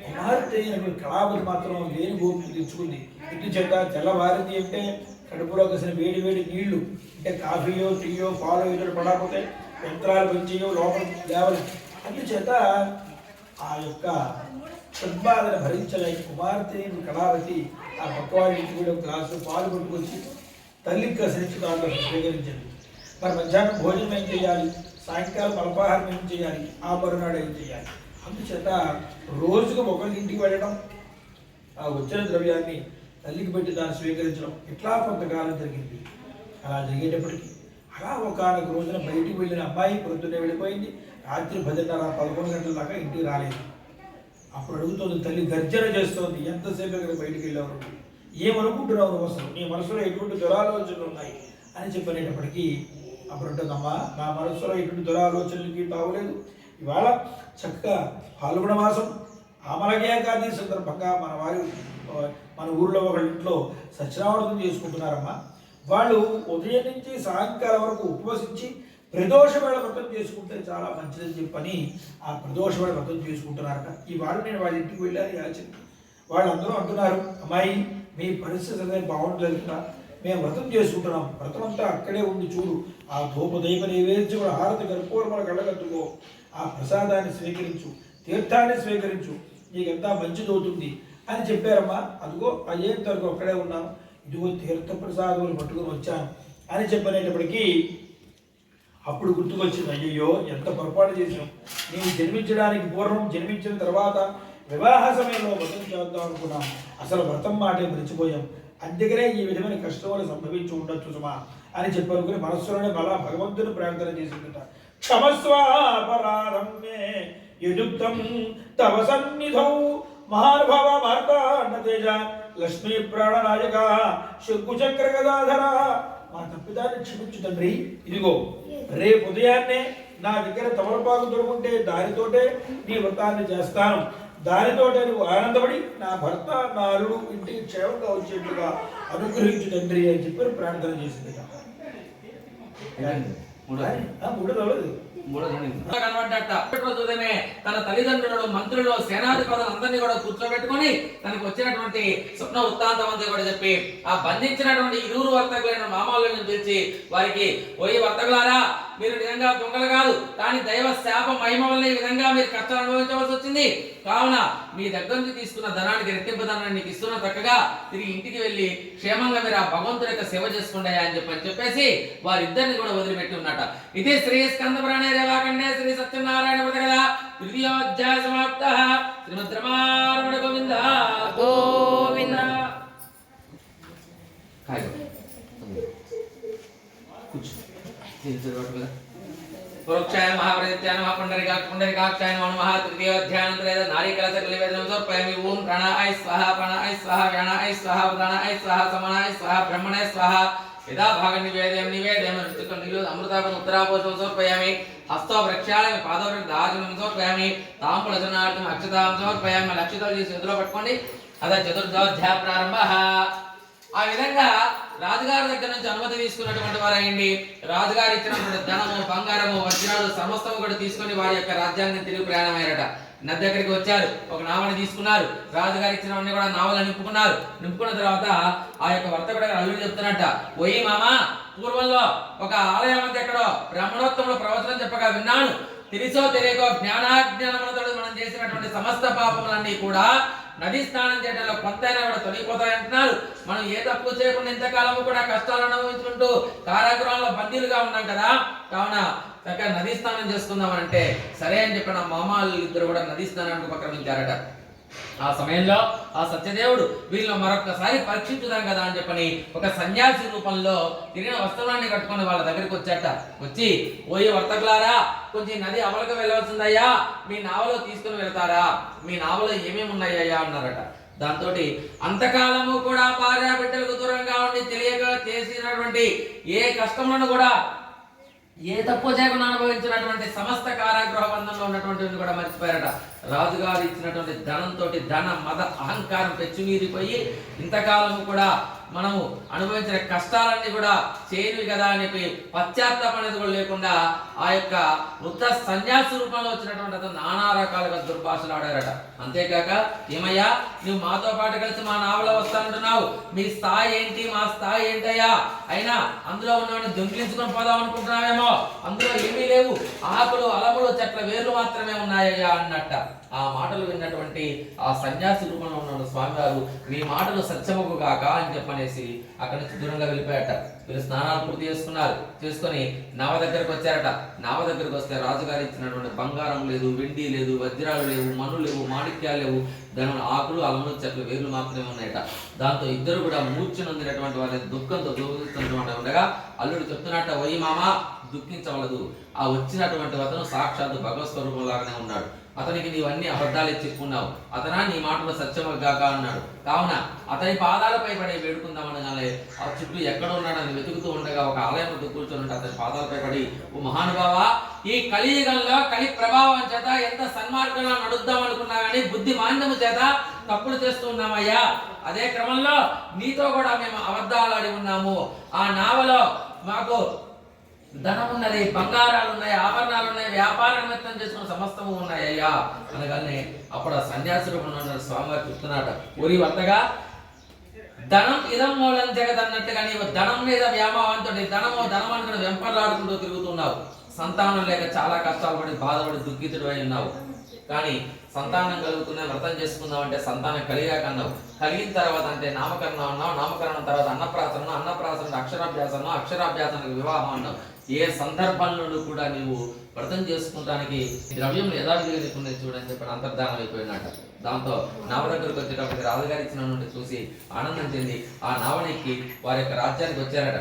కుమార్తె అయినటువంటి కళావతి మాత్రం లేని గోపులు తెచ్చుకుంది. ఇంటి చేత తెల్లవారింది అంటే కడుపులో కసిన వేడి వేడి నీళ్లు, అంటే కాఫీయో టీయో పాలో ఇతడు పడకపోతే యంత్రాలు పెంచేయో లోపల లేవలు. అందుచేత ఆ యొక్క సద్బాధన భరించలేక కుమార్తె కళావతి ఆ పక్కవాడి ఇంటికి కూడా గ్లాసు పాలు పట్టుకొచ్చి తల్లికి కసిరించి దాంట్లో స్వీకరించింది. మరి మధ్యాహ్నం భోజనం ఏం చేయాలి, సాయంకాలం అల్పాహారం ఏం చేయాలి, ఆ మరునాడు ఏం చేయాలి. అందుచేత రోజుకు ఒకరి ఇంటికి వెళ్ళడం, ఆ వచ్చిన ద్రవ్యాన్ని తల్లికి పెట్టి దాన్ని స్వీకరించడం ఇట్లా కొంతకాలం జరిగింది. అలా జరిగేటప్పటికీ అలా ఒకనొక రోజున బయటికి వెళ్ళిన అమ్మాయి పొద్దున్నే వెళ్ళిపోయింది. రాత్రి 10:30-11 గంటల దాకా ఇంటికి రాలేదు. అప్పుడు అడుగుతుంది తల్లి, గర్జన చేస్తోంది, ఎంతసేపు ఇక్కడ బయటికి వెళ్ళేవారు, ఏమనుకుంటున్నావు నువ్వు, అసలు నీ మనసులో ఎటువంటి దురాలోచనలు ఉన్నాయి అని చెప్పనేటప్పటికీ అప్పుడు ఉంటుందమ్మా, నా మనసులో ఎటువంటి దురాలోచనలకి తావులేదు. ఇవాళ చక్కగా పాల్గొన మాసం ఆమలగేకాది సందర్భంగా మన ఊళ్ళో ఒక ఇంట్లో సత్యనారాయణ చేసుకుంటున్నారమ్మా. వాళ్ళు ఉదయం నుంచి సాయంకాలం వరకు ఉపవసించి ప్రదోషవేళ వ్రతం చేసుకుంటే చాలా మంచిదని చెప్పని ఆ ప్రదోషవేళ వ్రతం చేసుకుంటున్నారట. ఈ వాడు నేను వాళ్ళ ఇంటికి వెళ్ళాను యాచన. వాళ్ళందరూ అంటున్నారు, అమ్మాయి మీ పరిస్థితి అనేది బాగుంటుంది కదా, మేము వ్రతం చేసుకుంటున్నాం, వ్రతం అంతా అక్కడే ఉంది చూడు, ఆ ధూపదైవ నైవేద్యం కూడా హారతి కర్పూరముల కళ్ళగత్తుకో, ఆ ప్రసాదాన్ని స్వీకరించు, తీర్థాన్ని స్వీకరించు, నీకంతా మంచిదవుతుంది అని చెప్పారమ్మా. అదిగో అయ్యేంత వరకు అక్కడే ఉన్నాను, ఇదిగో తీర్థ ప్రసాదములు పట్టుకొని వచ్చాను అని చెప్పనేటప్పటికీ అప్పుడు గుర్తుకొచ్చింది, అయ్యయ్యో ఎంత పొరపాటు చేసాం, నేను జన్మించడానికి పూర్వం, జన్మించిన తర్వాత వివాహ సమయంలో వ్రతం చేద్దాం అనుకున్నాం, అసలు వ్రతం మాటే మరిచిపోయాం, అందుకనే ఈ విధమైన కష్టములు సంభవించి ఉండొచ్చు సుమా అని చెప్పనుకుని మనస్సులోనే మళ్ళా భగవంతుని ప్రార్థన చేసిందట. క్షమస్వాపరాధం మే యదుక్తం తవ సన్నిధౌ మహానుభావ మార్తాండ తేజ లక్ష్మీ ప్రాణనాయక శంకుచక్ర గదాధర, మా తప్పిదాన్ని క్షమించు తండ్రి. ఇదిగో రేపు ఉదయాన్నే నా దగ్గర తమలపాకు దొరుకుంటే దానితోటే నీ వ్రతాన్ని చేస్తాను, దానితోటే నువ్వు ఆనందపడి నా భర్త నా అల్లుడు ఇంటికి క్షేమంగా వచ్చేట్టుగా అనుగ్రహించు తండ్రి అని చెప్పి ప్రార్థన చేసింది. తన తల్లిదండ్రులను, మంత్రులు, సేనాధిపతులందరినీ కూడా కూర్చోబెట్టుకుని తనకు వచ్చినటువంటి స్వప్న వృత్తాంతం అంతా కూడా చెప్పి ఆ బంధించినటువంటి ఇరువురు వర్తకులైన మామూలను పిలిచి వారికి, ఓయి వర్తకులారా, మీరు నిజంగా దొంగలు కాదు, కానీ దైవ శాప మహిమ వల్ల ఈ విధంగా మీరు కష్టాలు అనుభవించవలసి వచ్చింది. కావున మీ దగ్గర నుంచి తీసుకున్న ధనానికి రెట్టింపు ధనాన్ని నీకు ఇస్తున్న చక్కగా తిరిగి ఇంటికి వెళ్ళి క్షేమంగా మీరు ఆ భగవంతుడి యొక్క సేవ చేసుకోండి అని చెప్పేసి వారిద్దరిని కూడా వదిలిపెట్టి ఉన్నట. ఇది శ్రీ స్కంద పురాణే రేవాఖండే శ్రీ సత్యనారాయణ వ్రత తృతీయోధ్యాయ సమాప్త. శ్రీమద్ రమారమణ గోవింద గోవింద. పురోక్షాయ మహాప్రదిత్యాయ నమః పుండరీకాక్షాయ నమః. తృతీయోధ్యాయంతరే నారీకలసకలివేదనం సమర్పయామి. ఓం ప్రాణాయ స్వాహా, ప్రాణాయ స్వాహా, వ్యానాయ స్వాహా, ఉదానాయ స్వాహా, సమానాయ స్వాహా, బ్రహ్మణాయ స్వాహా, యదా భాగం నివేదయం అమృతాపం ఉత్తరాపోషం సమర్పయామి హస్తో ప్రక్షాళయామి పాదో దాచనం సమర్పయామి తాంబూలచనార్థం అక్షతాం సమర్పయామి లక్షితాలు చేసి చేతిలో పట్టుకోండి అదే చతుర్థోధ్యాయ ప్రారంభ ఆ విధంగా రాజుగారి దగ్గర నుంచి అనుమతి తీసుకున్నటువంటి వారైంది రాజుగారు ఇచ్చినటువంటి ధనము బంగారము వజ్రాలు సమస్తము కూడా తీసుకొని వారి యొక్క రాజ్యాన్ని తిరిగి ప్రయాణమయ్యారట నది దగ్గరికి వచ్చారు ఒక నావని తీసుకున్నారు రాజుగారు ఇచ్చినవన్నీ కూడా నావలు నింపుకున్న తర్వాత ఆ యొక్క వర్తకుడు అల్లుడు చెప్తున్నట్ట ఓయి మామా పూర్వంలో ఒక ఆలయం అంతా ఎక్కడో బ్రహ్మణోత్తముడు ప్రవచనం చెప్పగా విన్నాను తెలిసో తెలియకో జ్ఞానాజ్ఞానములతో మనం చేసినటువంటి సమస్త పాపములన్నీ కూడా నది స్నానం చేయడంలో కొంతైనా కూడా తొలగిపోతాయంటున్నారు మనం ఏ తప్పు చేయకుండా ఇంతకాలము కూడా కష్టాలు అనుభవించుకుంటూ కారాగృహంలో బందీలుగా ఉన్నాం కదా కావున చక్కగా నది స్నానం చేసుకుందామనంటే సరే అని చెప్పిన మామాలు ఇద్దరు కూడా నది స్నానానికి ఉపక్రమించారట ఆ సమయంలో ఆ సత్యదేవుడు వీళ్ళు మరొకసారి పరీక్షించుదాం కదా అని చెప్పని ఒక సన్యాసి రూపంలో తిరిగిన వస్త్రాన్ని కట్టుకొని వాళ్ళ దగ్గరికి వచ్చాట వచ్చి ఓయి వర్తకులారా కొంచెం నది అవలకు వెళ్ళవలసిందయ్యా మీ నావలో తీసుకుని వెళ్తారా మీ నావలో ఏమేమి ఉన్నాయ్యా అన్నారట దాంతో అంతకాలము కూడా భార్య బిడ్డలకు దూరంగా ఉండి తెలియక చేసినటువంటి ఏ కష్టములను కూడా ఏ తప్పు చేయకుండా అనుభవించినటువంటి సమస్త కారాగృహ బంధంలో ఉన్నటువంటి కూడా మర్చిపోయారట రాజుగారు ఇచ్చినటువంటి ధనంతో ధన మద అహంకారం పెచ్చుమీరిపోయి ఇంతకాలము కూడా మనము అనుభవించిన కష్టాలన్నీ కూడా చేయనివి కదా అని చెప్పి పశ్చాత్తాపం అనేది కూడా లేకుండా ఆ యొక్క వృద్ధ సన్యాసి రూపంలో వచ్చినటువంటి అతను నానా రకాలుగా దుర్భాషలు ఆడారట అంతేకాక ఏమయ్యా నువ్వు మాతో పాటు కలిసి మా నావలో వస్తానంటున్నావు మీ స్థాయి ఏంటి మా స్థాయి ఏంటయ్యా అయినా అందులో ఉన్నవాడిని దొంగిలించుకొని పోదాం అనుకుంటున్నావేమో అందులో ఏమీ లేవు ఆకులు అలములు చెట్ల వేర్లు మాత్రమే ఉన్నాయ్యా అన్నట్ట ఆ మాటలు విన్నటువంటి ఆ సన్యాసి రూపంలో ఉన్న స్వామివారు మీ మాటలు సత్యముకు గాక అని చెప్పనేసి అక్కడి నుంచి దూరంగా వెళ్ళిపోయాట వీళ్ళు స్నానాలు పూర్తి చేసుకొని నావ దగ్గరకు వచ్చారట నావ దగ్గరకు వస్తే రాజుగారు ఇచ్చినటువంటి బంగారం లేదు వెండి లేదు వజ్రాలు లేవు మనులు లేవు మాణిక్యాలు లేవు దాని ఆకులు అలములు చెట్లు వేర్లు మాత్రమే ఉన్నాయట దాంతో ఇద్దరు కూడా మూర్ఛనొందినటువంటి వారి దుఃఖంతో దూరుతున్నటువంటి ఉండగా అల్లుడు చెప్తున్నట్ట ఓయి మామ దుఃఖించవలదు ఆ వచ్చినటువంటి అతను సాక్షాత్తు భగవత్ స్వరూపం లాగానే ఉన్నాడు అతనికి నీవన్నీ అబద్ధాలే చెప్పుకున్నావు అతనా నీ మాటలు సత్యమగాక అన్నాడు కావున అతని పాదాలపై పడి వేడుకుందామనగానే ఆ చుట్టూ ఎక్కడ ఉన్నాడని వెతుకుతూ ఉండగా ఒక ఆలయంలో కూర్చొని ఉంటే అతని పాదాలపై పడి ఓ మహానుభావ ఈ కలియుగంలో కలి ప్రభావం చేత ఎంత సన్మార్గంగా నడుద్దాం అనుకున్నా కానీ బుద్ధి మాంద్యము చేత తప్పులు చేస్తూ ఉన్నామయ్యా అదే క్రమంలో నీతో కూడా మేము అబద్ధాలు ఆడి ఉన్నాము ఆ నావలో మాకు ధనం ఉన్నది బంగారాలు ఉన్నాయి ఆభరణాలు ఉన్నాయి వ్యాపార నిమిత్తం చేసుకున్న సమస్తము ఉన్నాయ్యా అనగానే అప్పుడు ఆ సన్యాసి రూపంలో ఉన్న స్వామివారు చెప్తున్నాడు ఊరి వర్తగా ధనం ఇదం మూలం జగత్ అన్నట్టుగా నీవు ధనం మీద వ్యామోహంతో ధనం అనుకుని వెంపర్లాడుకుంటూ తిరుగుతున్నావు సంతానం లేక చాలా కష్టాలు పడి బాధపడి దుఃఖితుడు అయి ఉన్నావు కానీ సంతానం కలుగుతున్న వ్రతం చేసుకుందాం అంటే సంతానం కలిగాక అన్నావు కలిగిన తర్వాత అంటే నామకరణం అన్నావు నామకరణం తర్వాత అన్నప్రాసన అక్షరాభ్యాసానికి వివాహం అన్నావు ఏ సందర్భంలో కూడా నీవు వ్రతం చేసుకుంటానికి ద్రవ్యం యథావిధిగా చూడని చెప్పి అంతర్ధానం అయిపోయినట్ట దాంతో నావ దగ్గరకు వచ్చేటప్పటికి రాజుగారు ఇచ్చినటువంటి చూసి ఆనందం చెంది ఆ నావనికి వారి యొక్క రాజ్యానికి వచ్చారట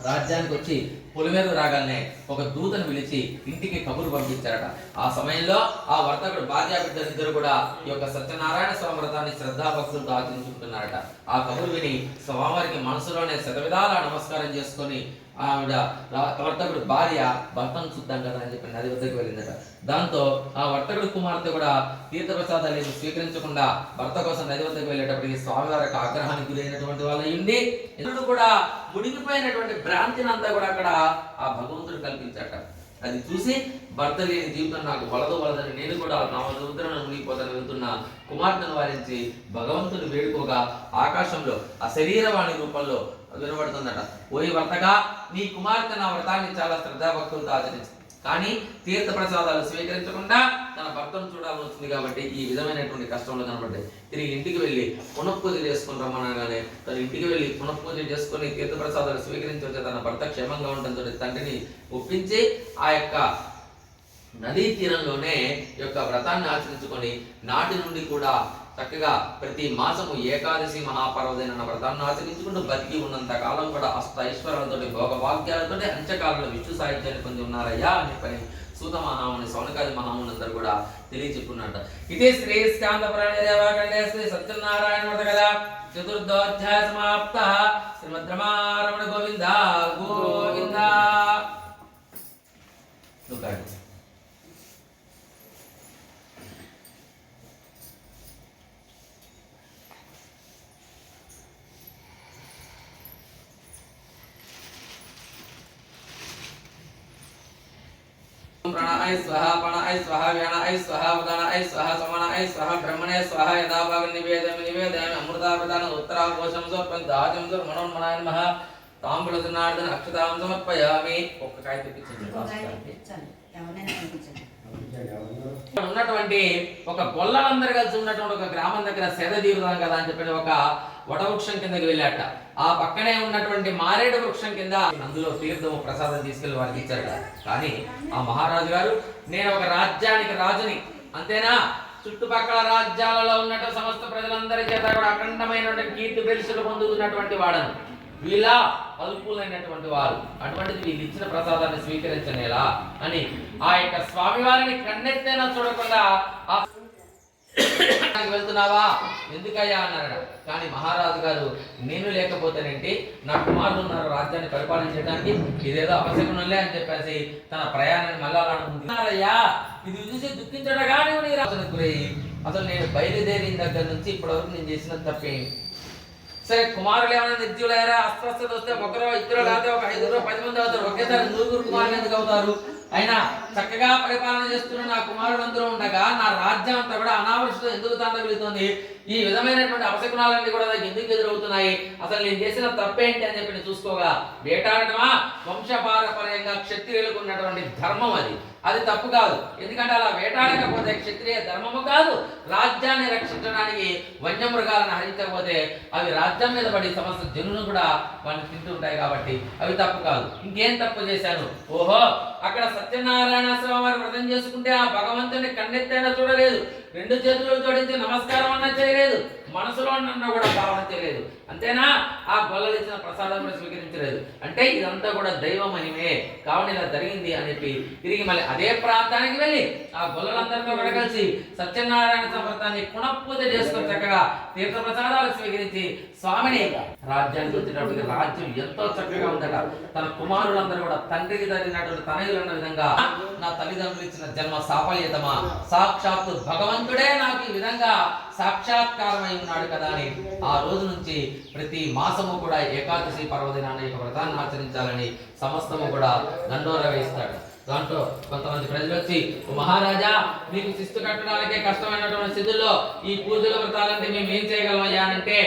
రాజ్యానికి వచ్చి పొలిమేర రాగానే ఒక దూతను పిలిచి ఇంటికి కబురు పంపించారట ఆ సమయంలో ఆ వర్తకుడు భార్య బిడ్డలిద్దరు కూడా ఈ యొక్క సత్యనారాయణ స్వామి వ్రతాన్ని శ్రద్ధాభక్తులతో ఆచరించుకుంటున్నారట ఆ కబురు విని స్వామివారికి మనసులోనే శతవిధాల నమస్కారం చేసుకొని ఆవిడ వర్తకుడు భార్య భర్తను చూద్దాం కదా అని చెప్పి నది వద్దకు వెళ్ళిందట దాంతో ఆ వర్తకుడు కుమార్తె కూడా తీర్థప్రసాదాలు స్వీకరించకుండా భర్త కోసం నది వద్దకు వెళ్ళేటప్పటికి స్వామివారి యొక్క ఆగ్రహానికి గురైనటువంటి వాళ్ళు అయ్యింది ఎదురు కూడా మునిగిపోయినటువంటి భ్రాంతిని అంతా కూడా అక్కడ ఆ భగవంతుడు కల్పించాట అది చూసి భర్త లేని జీవితం నాకు వలదని నేను కూడా నా సముద్రంలో మునిగిపోతాను వెళ్తున్న కుమార్తెను వారించి భగవంతుడు వేడుకోగా ఆకాశంలో ఆ శరీరవాణి రూపంలో వినబడుతుందట ఓయి వర్తగా నీ కుమార్తె నా వ్రతాన్ని చాలా శ్రద్ధాభక్తులతో ఆచరించింది కానీ తీర్థ ప్రసాదాలు స్వీకరించకుండా తన భర్తను చూడాల్సి వచ్చింది కాబట్టి ఈ విధమైనటువంటి కష్టంలో కనబడ్డాయి తిరిగి ఇంటికి వెళ్ళి పునఃపూజ చేసుకుని రమ్మనగానే తన ఇంటికి వెళ్ళి పునఃపూజ చేసుకుని తీర్థ ప్రసాదాలు స్వీకరించి వచ్చే తన భర్త క్షేమంగా ఉండడంతో తండ్రిని ఒప్పించి ఆ యొక్క నదీ తీరంలోనే యొక్క వ్రతాన్ని ఆచరించుకొని నాటి నుండి కూడా చక్కగా ప్రతి మాసము ఏకాదశి మహాపర్వదైన వ్రతాన్ని ఆచరించుకుంటూ బతికి ఉన్నంత కాలం కూడా అష్ట ఐశ్వర్యాలతో భోగభాగ్యాలతో అంత్యకాలంలో విష్ణు సాహిత్యాన్ని పొంది ఉన్నారయ్యా అని చెప్పని సూత మహాముని సౌనకాది మహాముని అందరూ కూడా తెలియచెప్పుకున్నట్టు ఇదే శ్రీ స్కాంద పురాణ దేవాఖండే శ్రీ సత్యనారాయణ వ్రత కదా చతుర్థోధ్యాయ సమాప్త శ్రీ మధ్రమారమణ గోవింద గోవింద. प्राणाय स्वाहा प्राणाय स्वाहा व्यानाय स्वाहा उदानाय स्वाहा समानाय स्वाहा ब्रह्मणे स्वाहा यदा भाग निवेदयामि अमृतावदान उत्तराघोषं समर्पयामि दाजं मनोन्मनाय नमः तांबूलजनार्दन अक्षतां समर्पयामि. ఒక్క కాయ తెప్పించండి. ఉన్నటువంటి ఒక గొల్లలందరూ కలిసి ఉన్నటువంటి ఒక గ్రామం దగ్గర సేద తీరుదాం కదా అని చెప్పి ఒక వటవృక్షం కిందకి వెళ్ళాట. ఆ పక్కనే ఉన్నటువంటి మారేడు వృక్షం కింద అందులో తీర్థము ప్రసాదం తీసుకెళ్లి వారికి ఇచ్చారట. కానీ ఆ మహారాజు గారు నేను ఒక రాజ్యానికి రాజుని, అంతేనా, చుట్టుపక్కల రాజ్యాలలో ఉన్నటువంటి సమస్త ప్రజలందరి చేత కూడా అఖండమైనటువంటి కీర్తి ప్రతిష్టలు పొందుతున్నటువంటి వాడను, వీళ్ళ అల్పులైనటువంటి వారు, అటువంటిది వీళ్ళు ఇచ్చిన ప్రసాదాన్ని స్వీకరించనేలా అని ఆ యొక్క స్వామివారిని కన్నెత్తైనా చూడకుండా వెళ్తున్నావా ఎందుకయ్యా అన్నారట. కానీ మహారాజు గారు నేను లేకపోతేనేంటి, నా కుమారులు ఉన్నారు రాజ్యాన్ని పరిపాలించడానికి, ఇదేదో అవసరంలే అని చెప్పేసి తన ప్రయాణాన్ని మళ్ళాలనుకుంటున్నారయ్యా. ఇది చూసి దుఃఖించడగానే నీ రాజుకు గురయ్యి అసలు నేను బయలుదేరిన దగ్గర నుంచి ఇప్పటివరకు నేను చేసిన తప్పేంటి. సరే కుమారులు ఏమైనా నిర్జీవులయ్యారా, అస్వస్థత వస్తే ఒకరో ఇద్దరు లేకపోతే ఒక 5 10 మంది అవుతారు, ఒకేసారి 100 కుమారులు ఎందుకు అవుతారు? అయినా చక్కగా పరిపాలన చేస్తున్న నా కుమారులందరూ ఉండగా నా రాజ్యం అంతా కూడా అనావృష్టితో ఎందుకు తాండవిలుతోంది? ఈ విధమైనటువంటి అవశకునాలన్నీ కూడా నాకు ఎందుకు ఎదురవుతున్నాయి? అసలు నేను చేసిన తప్పేంటి అని చెప్పి చూసుకోగా వేటాడటమా వంశపారపర్యంగా క్షత్రియులకు ఉన్నటువంటి ధర్మం, అది తప్పు కాదు. ఎందుకంటే అలా వేటాడకపోతే క్షత్రియ ధర్మము కాదు. రాజ్యాన్ని రక్షించడానికి వన్యమృగాలను హరించకపోతే అవి రాజ్యం మీద పడి సమస్త జనులు కూడా వాటిని తింటుంటాయి కాబట్టి అవి తప్పు కాదు. ఇంకేం తప్పు చేశాను? ఓహో, అక్కడ సత్యనారాయణ స్వామి వారి వ్రతం చేసుకుంటే ఆ భగవంతుని కన్నెత్తైనా చూడలేదు, 2 చేతులు జోడించి నమస్కారం అన్నా చేయలేదు, మనసులో నన్ను కూడా భావన చేయలేదు, అంతేనా, ఆ గొల్లలు ఇచ్చిన ప్రసాదం కూడా స్వీకరించలేదు. అంటే ఇదంతా కూడా దైవ మహిమే, కావున ఇలా జరిగింది అని చెప్పి తిరిగి మళ్ళీ అదే ప్రాంతానికి వెళ్ళి ఆ గొల్లలందరితో కూడా కలిసి సత్యనారాయణ వ్రతాన్ని పునఃపూజ చేసుకొని చక్కగా తీర్థ ప్రసాదాలు స్వీకరించి స్వామిని రాజ్యానికి వచ్చేటప్పటికి రాజ్యం ఎంతో చక్కగా ఉందట. తన కుమారులందరూ కూడా తండ్రికి తగినటువంటి తనయులు అన్న విధంగా నా తల్లిదండ్రులు ఇచ్చిన జన్మ సాఫల్యతమా, సాక్షాత్తు భగవంతుడే నాకు ఈ విధంగా సాక్షాత్కారమై ఉన్నాడు కదా అని ఆ రోజు నుంచి ప్రతి మాసము కూడా ఏకాదశి పర్వదినాన్ని యొక్క వ్రతాన్ని ఆచరించాలని సమస్తము కూడా దండోర వేయిస్తాడు. దాంట్లో కొంతమంది ప్రజలు వచ్చి, మహారాజా మీకు శిస్తు కట్టడానికే కష్టమైనటువంటి స్థితుల్లో ఈ పూజల వ్రతాలంటే మేము ఏం చేయగలమయ్యా అంటే,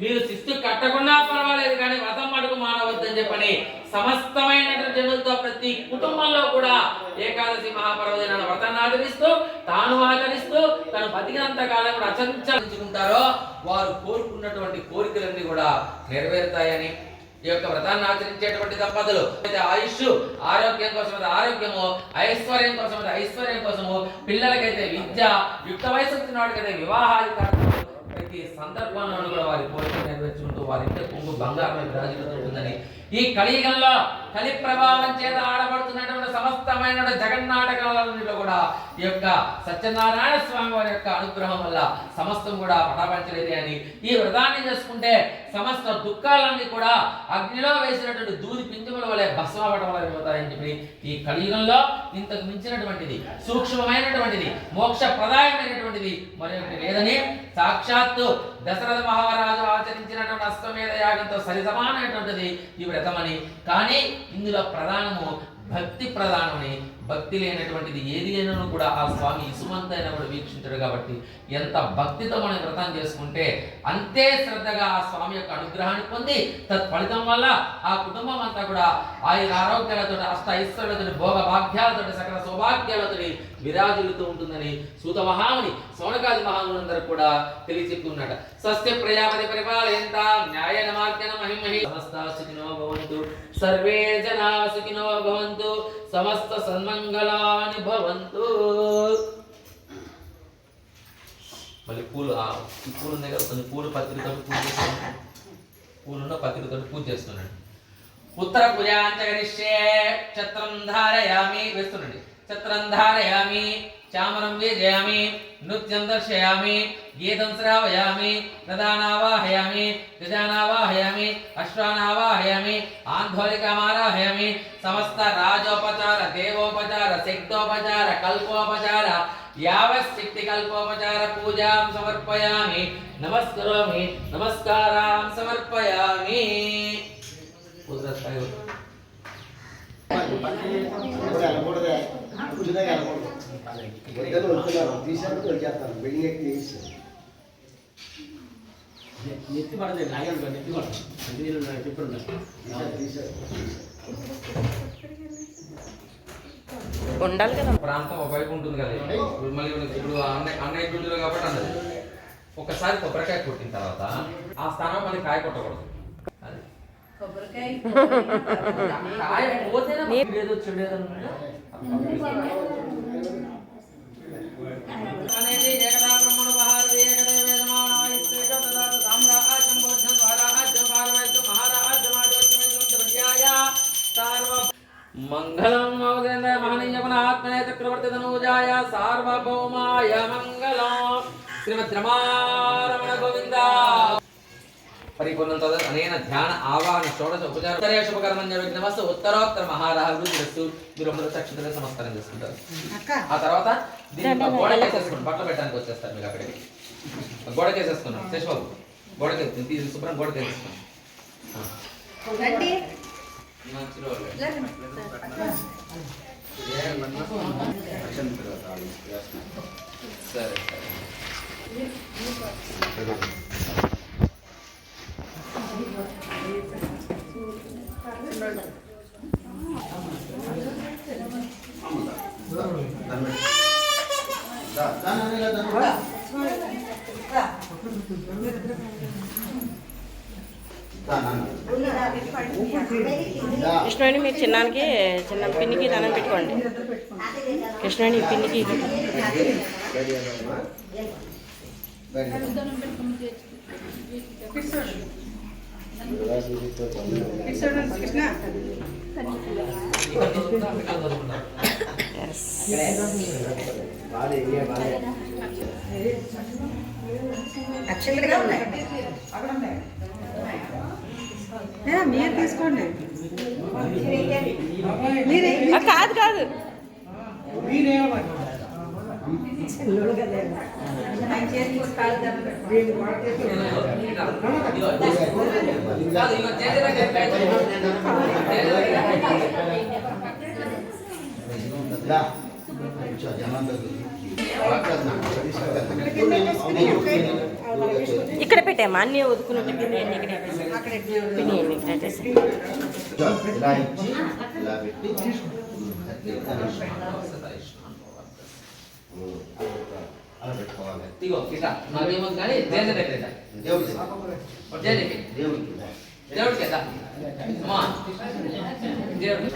మీరు శిస్తు కట్టకుండా పర్వాలేదు కానీ వ్రతం మటుకు మానవద్దని చెప్పని సమస్తమైనటువంటి జనులతో ప్రతి కుటుంబంలో కూడా ఏకాదశి మహాపర్వదినాన్ని వ్రతాన్ని ఆచరిస్తూ తాను ఆచరిస్తూ తను బతికినంత కాలం కూడా అచరించుకుంటారో వారు కోరుకున్నటువంటి కోరికలన్నీ కూడా నెరవేరుతాయని, ఈ యొక్క వ్రతాన్ని ఆచరించేటువంటి దంపతులు అయితే ఆయుష్ ఆరోగ్యం కోసం ఆరోగ్యము, ఐశ్వర్యం కోసం ఐశ్వర్యం కోసము, పిల్లలకైతే విద్య, యుక్త వయసు వచ్చిన వాడికైతే వివాహాది కార్యక్రమాలు ప్రతి సందర్భంలో కూడా వారి కోరిక నెరవేర్చుకుంటూ వారి ఇంటి కొంగు బంగారం రాజుతుందని ఈ కలియుగంలో కలి ప్రభావం చేత ఆడబడుతున్నటువంటి సమస్తమైన జగన్నాటకాలలో కూడా ఈ యొక్క సత్యనారాయణ స్వామి వారి యొక్క అనుగ్రహం వల్ల సమస్తం కూడా పటాపంచలేదు అని ఈ వ్రతాన్ని చేసుకుంటే సమస్త దుఃఖాలన్నీ కూడా అగ్నిలో వేసినటువంటి దూది పింజముల వలె భస్మపటం వల్ల అయిపోతాయని చెప్పి ఈ కలియుగంలో ఇంతకు మించినటువంటిది సూక్ష్మమైనటువంటిది మోక్ష ప్రదాయమైనటువంటిది మరొకటి లేదని సాక్షాత్తు దశరథ మహారాజు ఆచరించినటువంటి అశ్వమేధ యాగంతో సరి సమానమైనటువంటిది ఈ వ్రతమని. కానీ ఇందులో ప్రధానము భక్తి ప్రధానమని, భక్తి లేనటువంటిది ఏది అయినా కూడా ఆ స్వామి ఇసుమంతైనా కూడా వీక్షించడు కాబట్టి ఎంత భక్తితో మనం వ్రతం చేసుకుంటే అంతే శ్రద్ధగా ఆ స్వామి యొక్క అనుగ్రహాన్ని పొంది తత్ఫలితం వల్ల ఆ కుటుంబం అంతా కూడా ఆయన ఆరోగ్యాలతో అష్ట ఐశ్వర్యాలతో భోగ భాగ్యాలతో సకల సౌభాగ్యాలతో విరాజులుతూ ఉంటుందని సూత మహాముని సౌనకాది మహాములందరూ కూడా తెలియచెప్తున్నాడు. స్వస్తి ప్రజాపతి పరిపాలయంతా న్యాయేన మార్గేణ మహిమహి సమస్తా సుఖినో భవంతు సర్వే జనా సుఖినో భవంతు సమస్త సన్మంగళాని భవంతు. మళ్ళీ పూలు ఈ పూలు ఉన్నాయి కదా, కొన్ని పూలు పత్రికతో పూజ చేస్తున్నాడు, పూలున్న పత్రికతో పూజ చేస్తున్నాడు. ఉత్తర పూజాంచగరిష్యే ఛత్రం ధారయామి వేస్తున్నాడు. ఛత్రం ధారయామి చామరం వేజయామి నృత్యం దర్శయామి గీతం శ్రావయామి రథానావాహయామి గజానావాహయామి అశ్వానావాహయామి ధోలికమారాహయామి సమస్త రాజోపచార దేవోపచార శక్తోపచార కల్పోపచార యావశక్తి కల్పోపచార పూజాం సమర్పయామి నమస్కరోమి నమస్కారాం సమర్పయామి నెత్తి పడదు లాగాను నెత్తి పడదు ఇప్పుడు ఉండాలి కదా. ప్రాంతం ఒకవైపు ఉంటుంది కదా, ఇప్పుడు మళ్ళీ ఇప్పుడు అన్నయ్య డ్యూటీలో కాబట్టి అన్నది ఒకసారి కొబ్బరికాయ కొట్టిన తర్వాత ఆ స్థానం మళ్ళీ కాయ కొట్టకూడదు. అది కాయ పోతేనే ఏదో చెడు అనేది ఏకదా బ్రహ్మణ భారతి ఏకదే వేదమానాయిస్తే తదారు సామ్రాజ్యం బోధం స్వరాజ్యం భారవైద్యం మహారాజ్యం ఆదిత్యమధ్యాయ సార్వ మంగళం మౌదేంద్ర మహనీయమన ఆత్మనే చక్రవర్తి తనూజాయ సార్వభౌమాయ మంగళం. శ్రీమద్ రమారమణ గోవింద. పరిపూర్ణం తద అనేన ధ్యాన ఆవాహన షోడశ ఉపచార శుభకర్మణ్య విఘ్నమస్తు ఉత్తరోత్తర మహారాహుడు మీరు చక్షులతో నమస్కారం చేసుకుంటారు. ఆ తర్వాత దీన్ని గోడకేసేసుకోండి, బట్టలు పెట్టడానికి వచ్చేస్తారు మీకు అక్కడికి. గోడకేసేసుకున్నాం శశిబాబు, గోడకే శుభ్రం గోడకేసేసుకోండి. సరే కృష్ణుని మీరు చిన్నానికి చిన్న పిన్నికి దండం పెట్టుకోండి. కృష్ణుని పిన్నికి మీరు తీసుకోండి. కాదు కాదు ఇక్కడ పెట్టామా అన్నీ వదుకున్నట్టు పిన్ని ఇగో ఇట్లా నాకేమో కానీ దేని దగ్గర దేవుడికి కదా అమ్మా దేవుడికి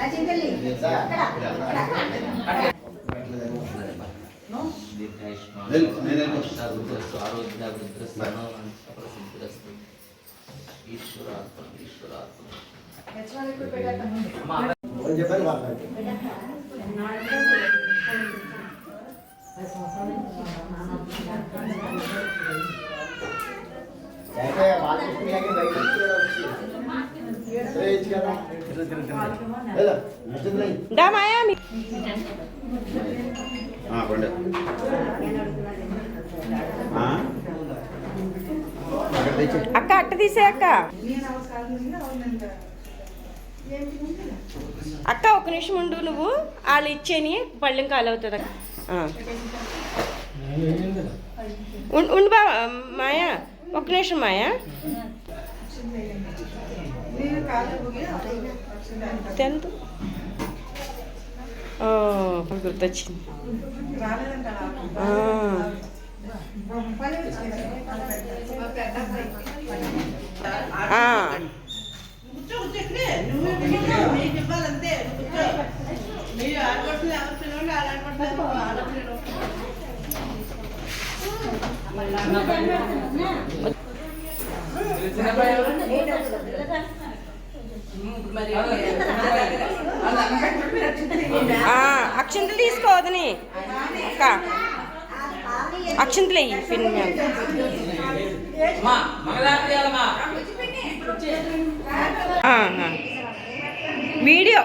అక్క అట్ట తీసే అక్క అక్క ఒక నిమిషం ఉండు, నువ్వు వాళ్ళు ఇచ్చేని పళ్ళెం కాలు అవుతుంది అక్క. ఉండు బా మాయా, ఒక్క నిమిషం మాయా. టెన్త్ గుర్తొచ్చింది. అక్షంతలు తీసుకోవద్దని అక్క, అక్షంతలు అయ్యి పిన్ని వీడియో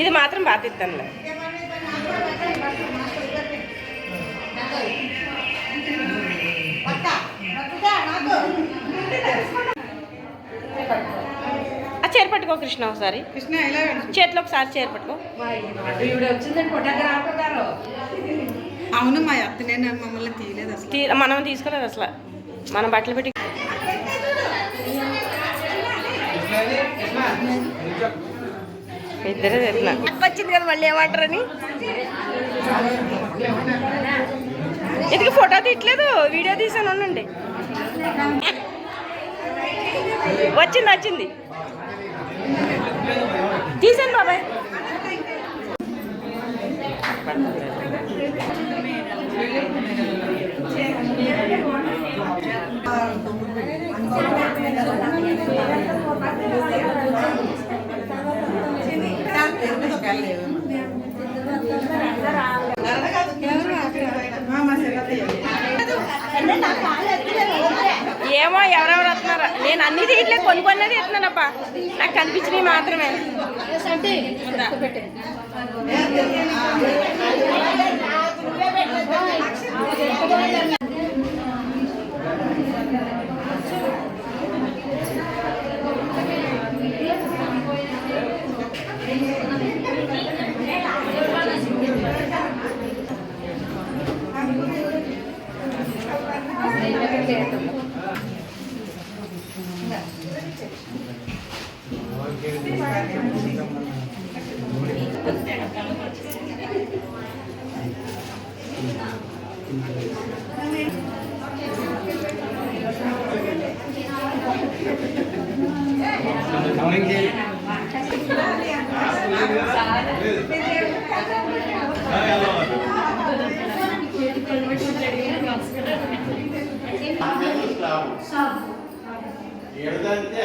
ఇది మాత్రం బాగా ఇస్తానులే. ఆ చీర పట్టుకో కృష్ణ ఒకసారి. కృష్ణ ఇలా చేతిలో ఒకసారి చీర పట్టుకో. అవును మా అత్త నేను మమ్మల్ని తీయలేదు అసలు. మనం తీసుకోలేదు అసలు. మనం బట్టలు పెట్టి ఇద్దరే తెస్తున్నా. వచ్చింది కదా మళ్ళీ ఏమంటారని. ఇది ఫోటో తీయట్లేదు, వీడియో తీసాను. ఉండండి. వచ్చింది తీసాను బాబాయ్. ఏమో ఎవరెవరు వస్తున్నారా. నేను అన్ని తీయట్లేదు, కొన్ని తీస్తున్నానప్ప. నాకు కనిపించినవి మాత్రమే. ఏదంటే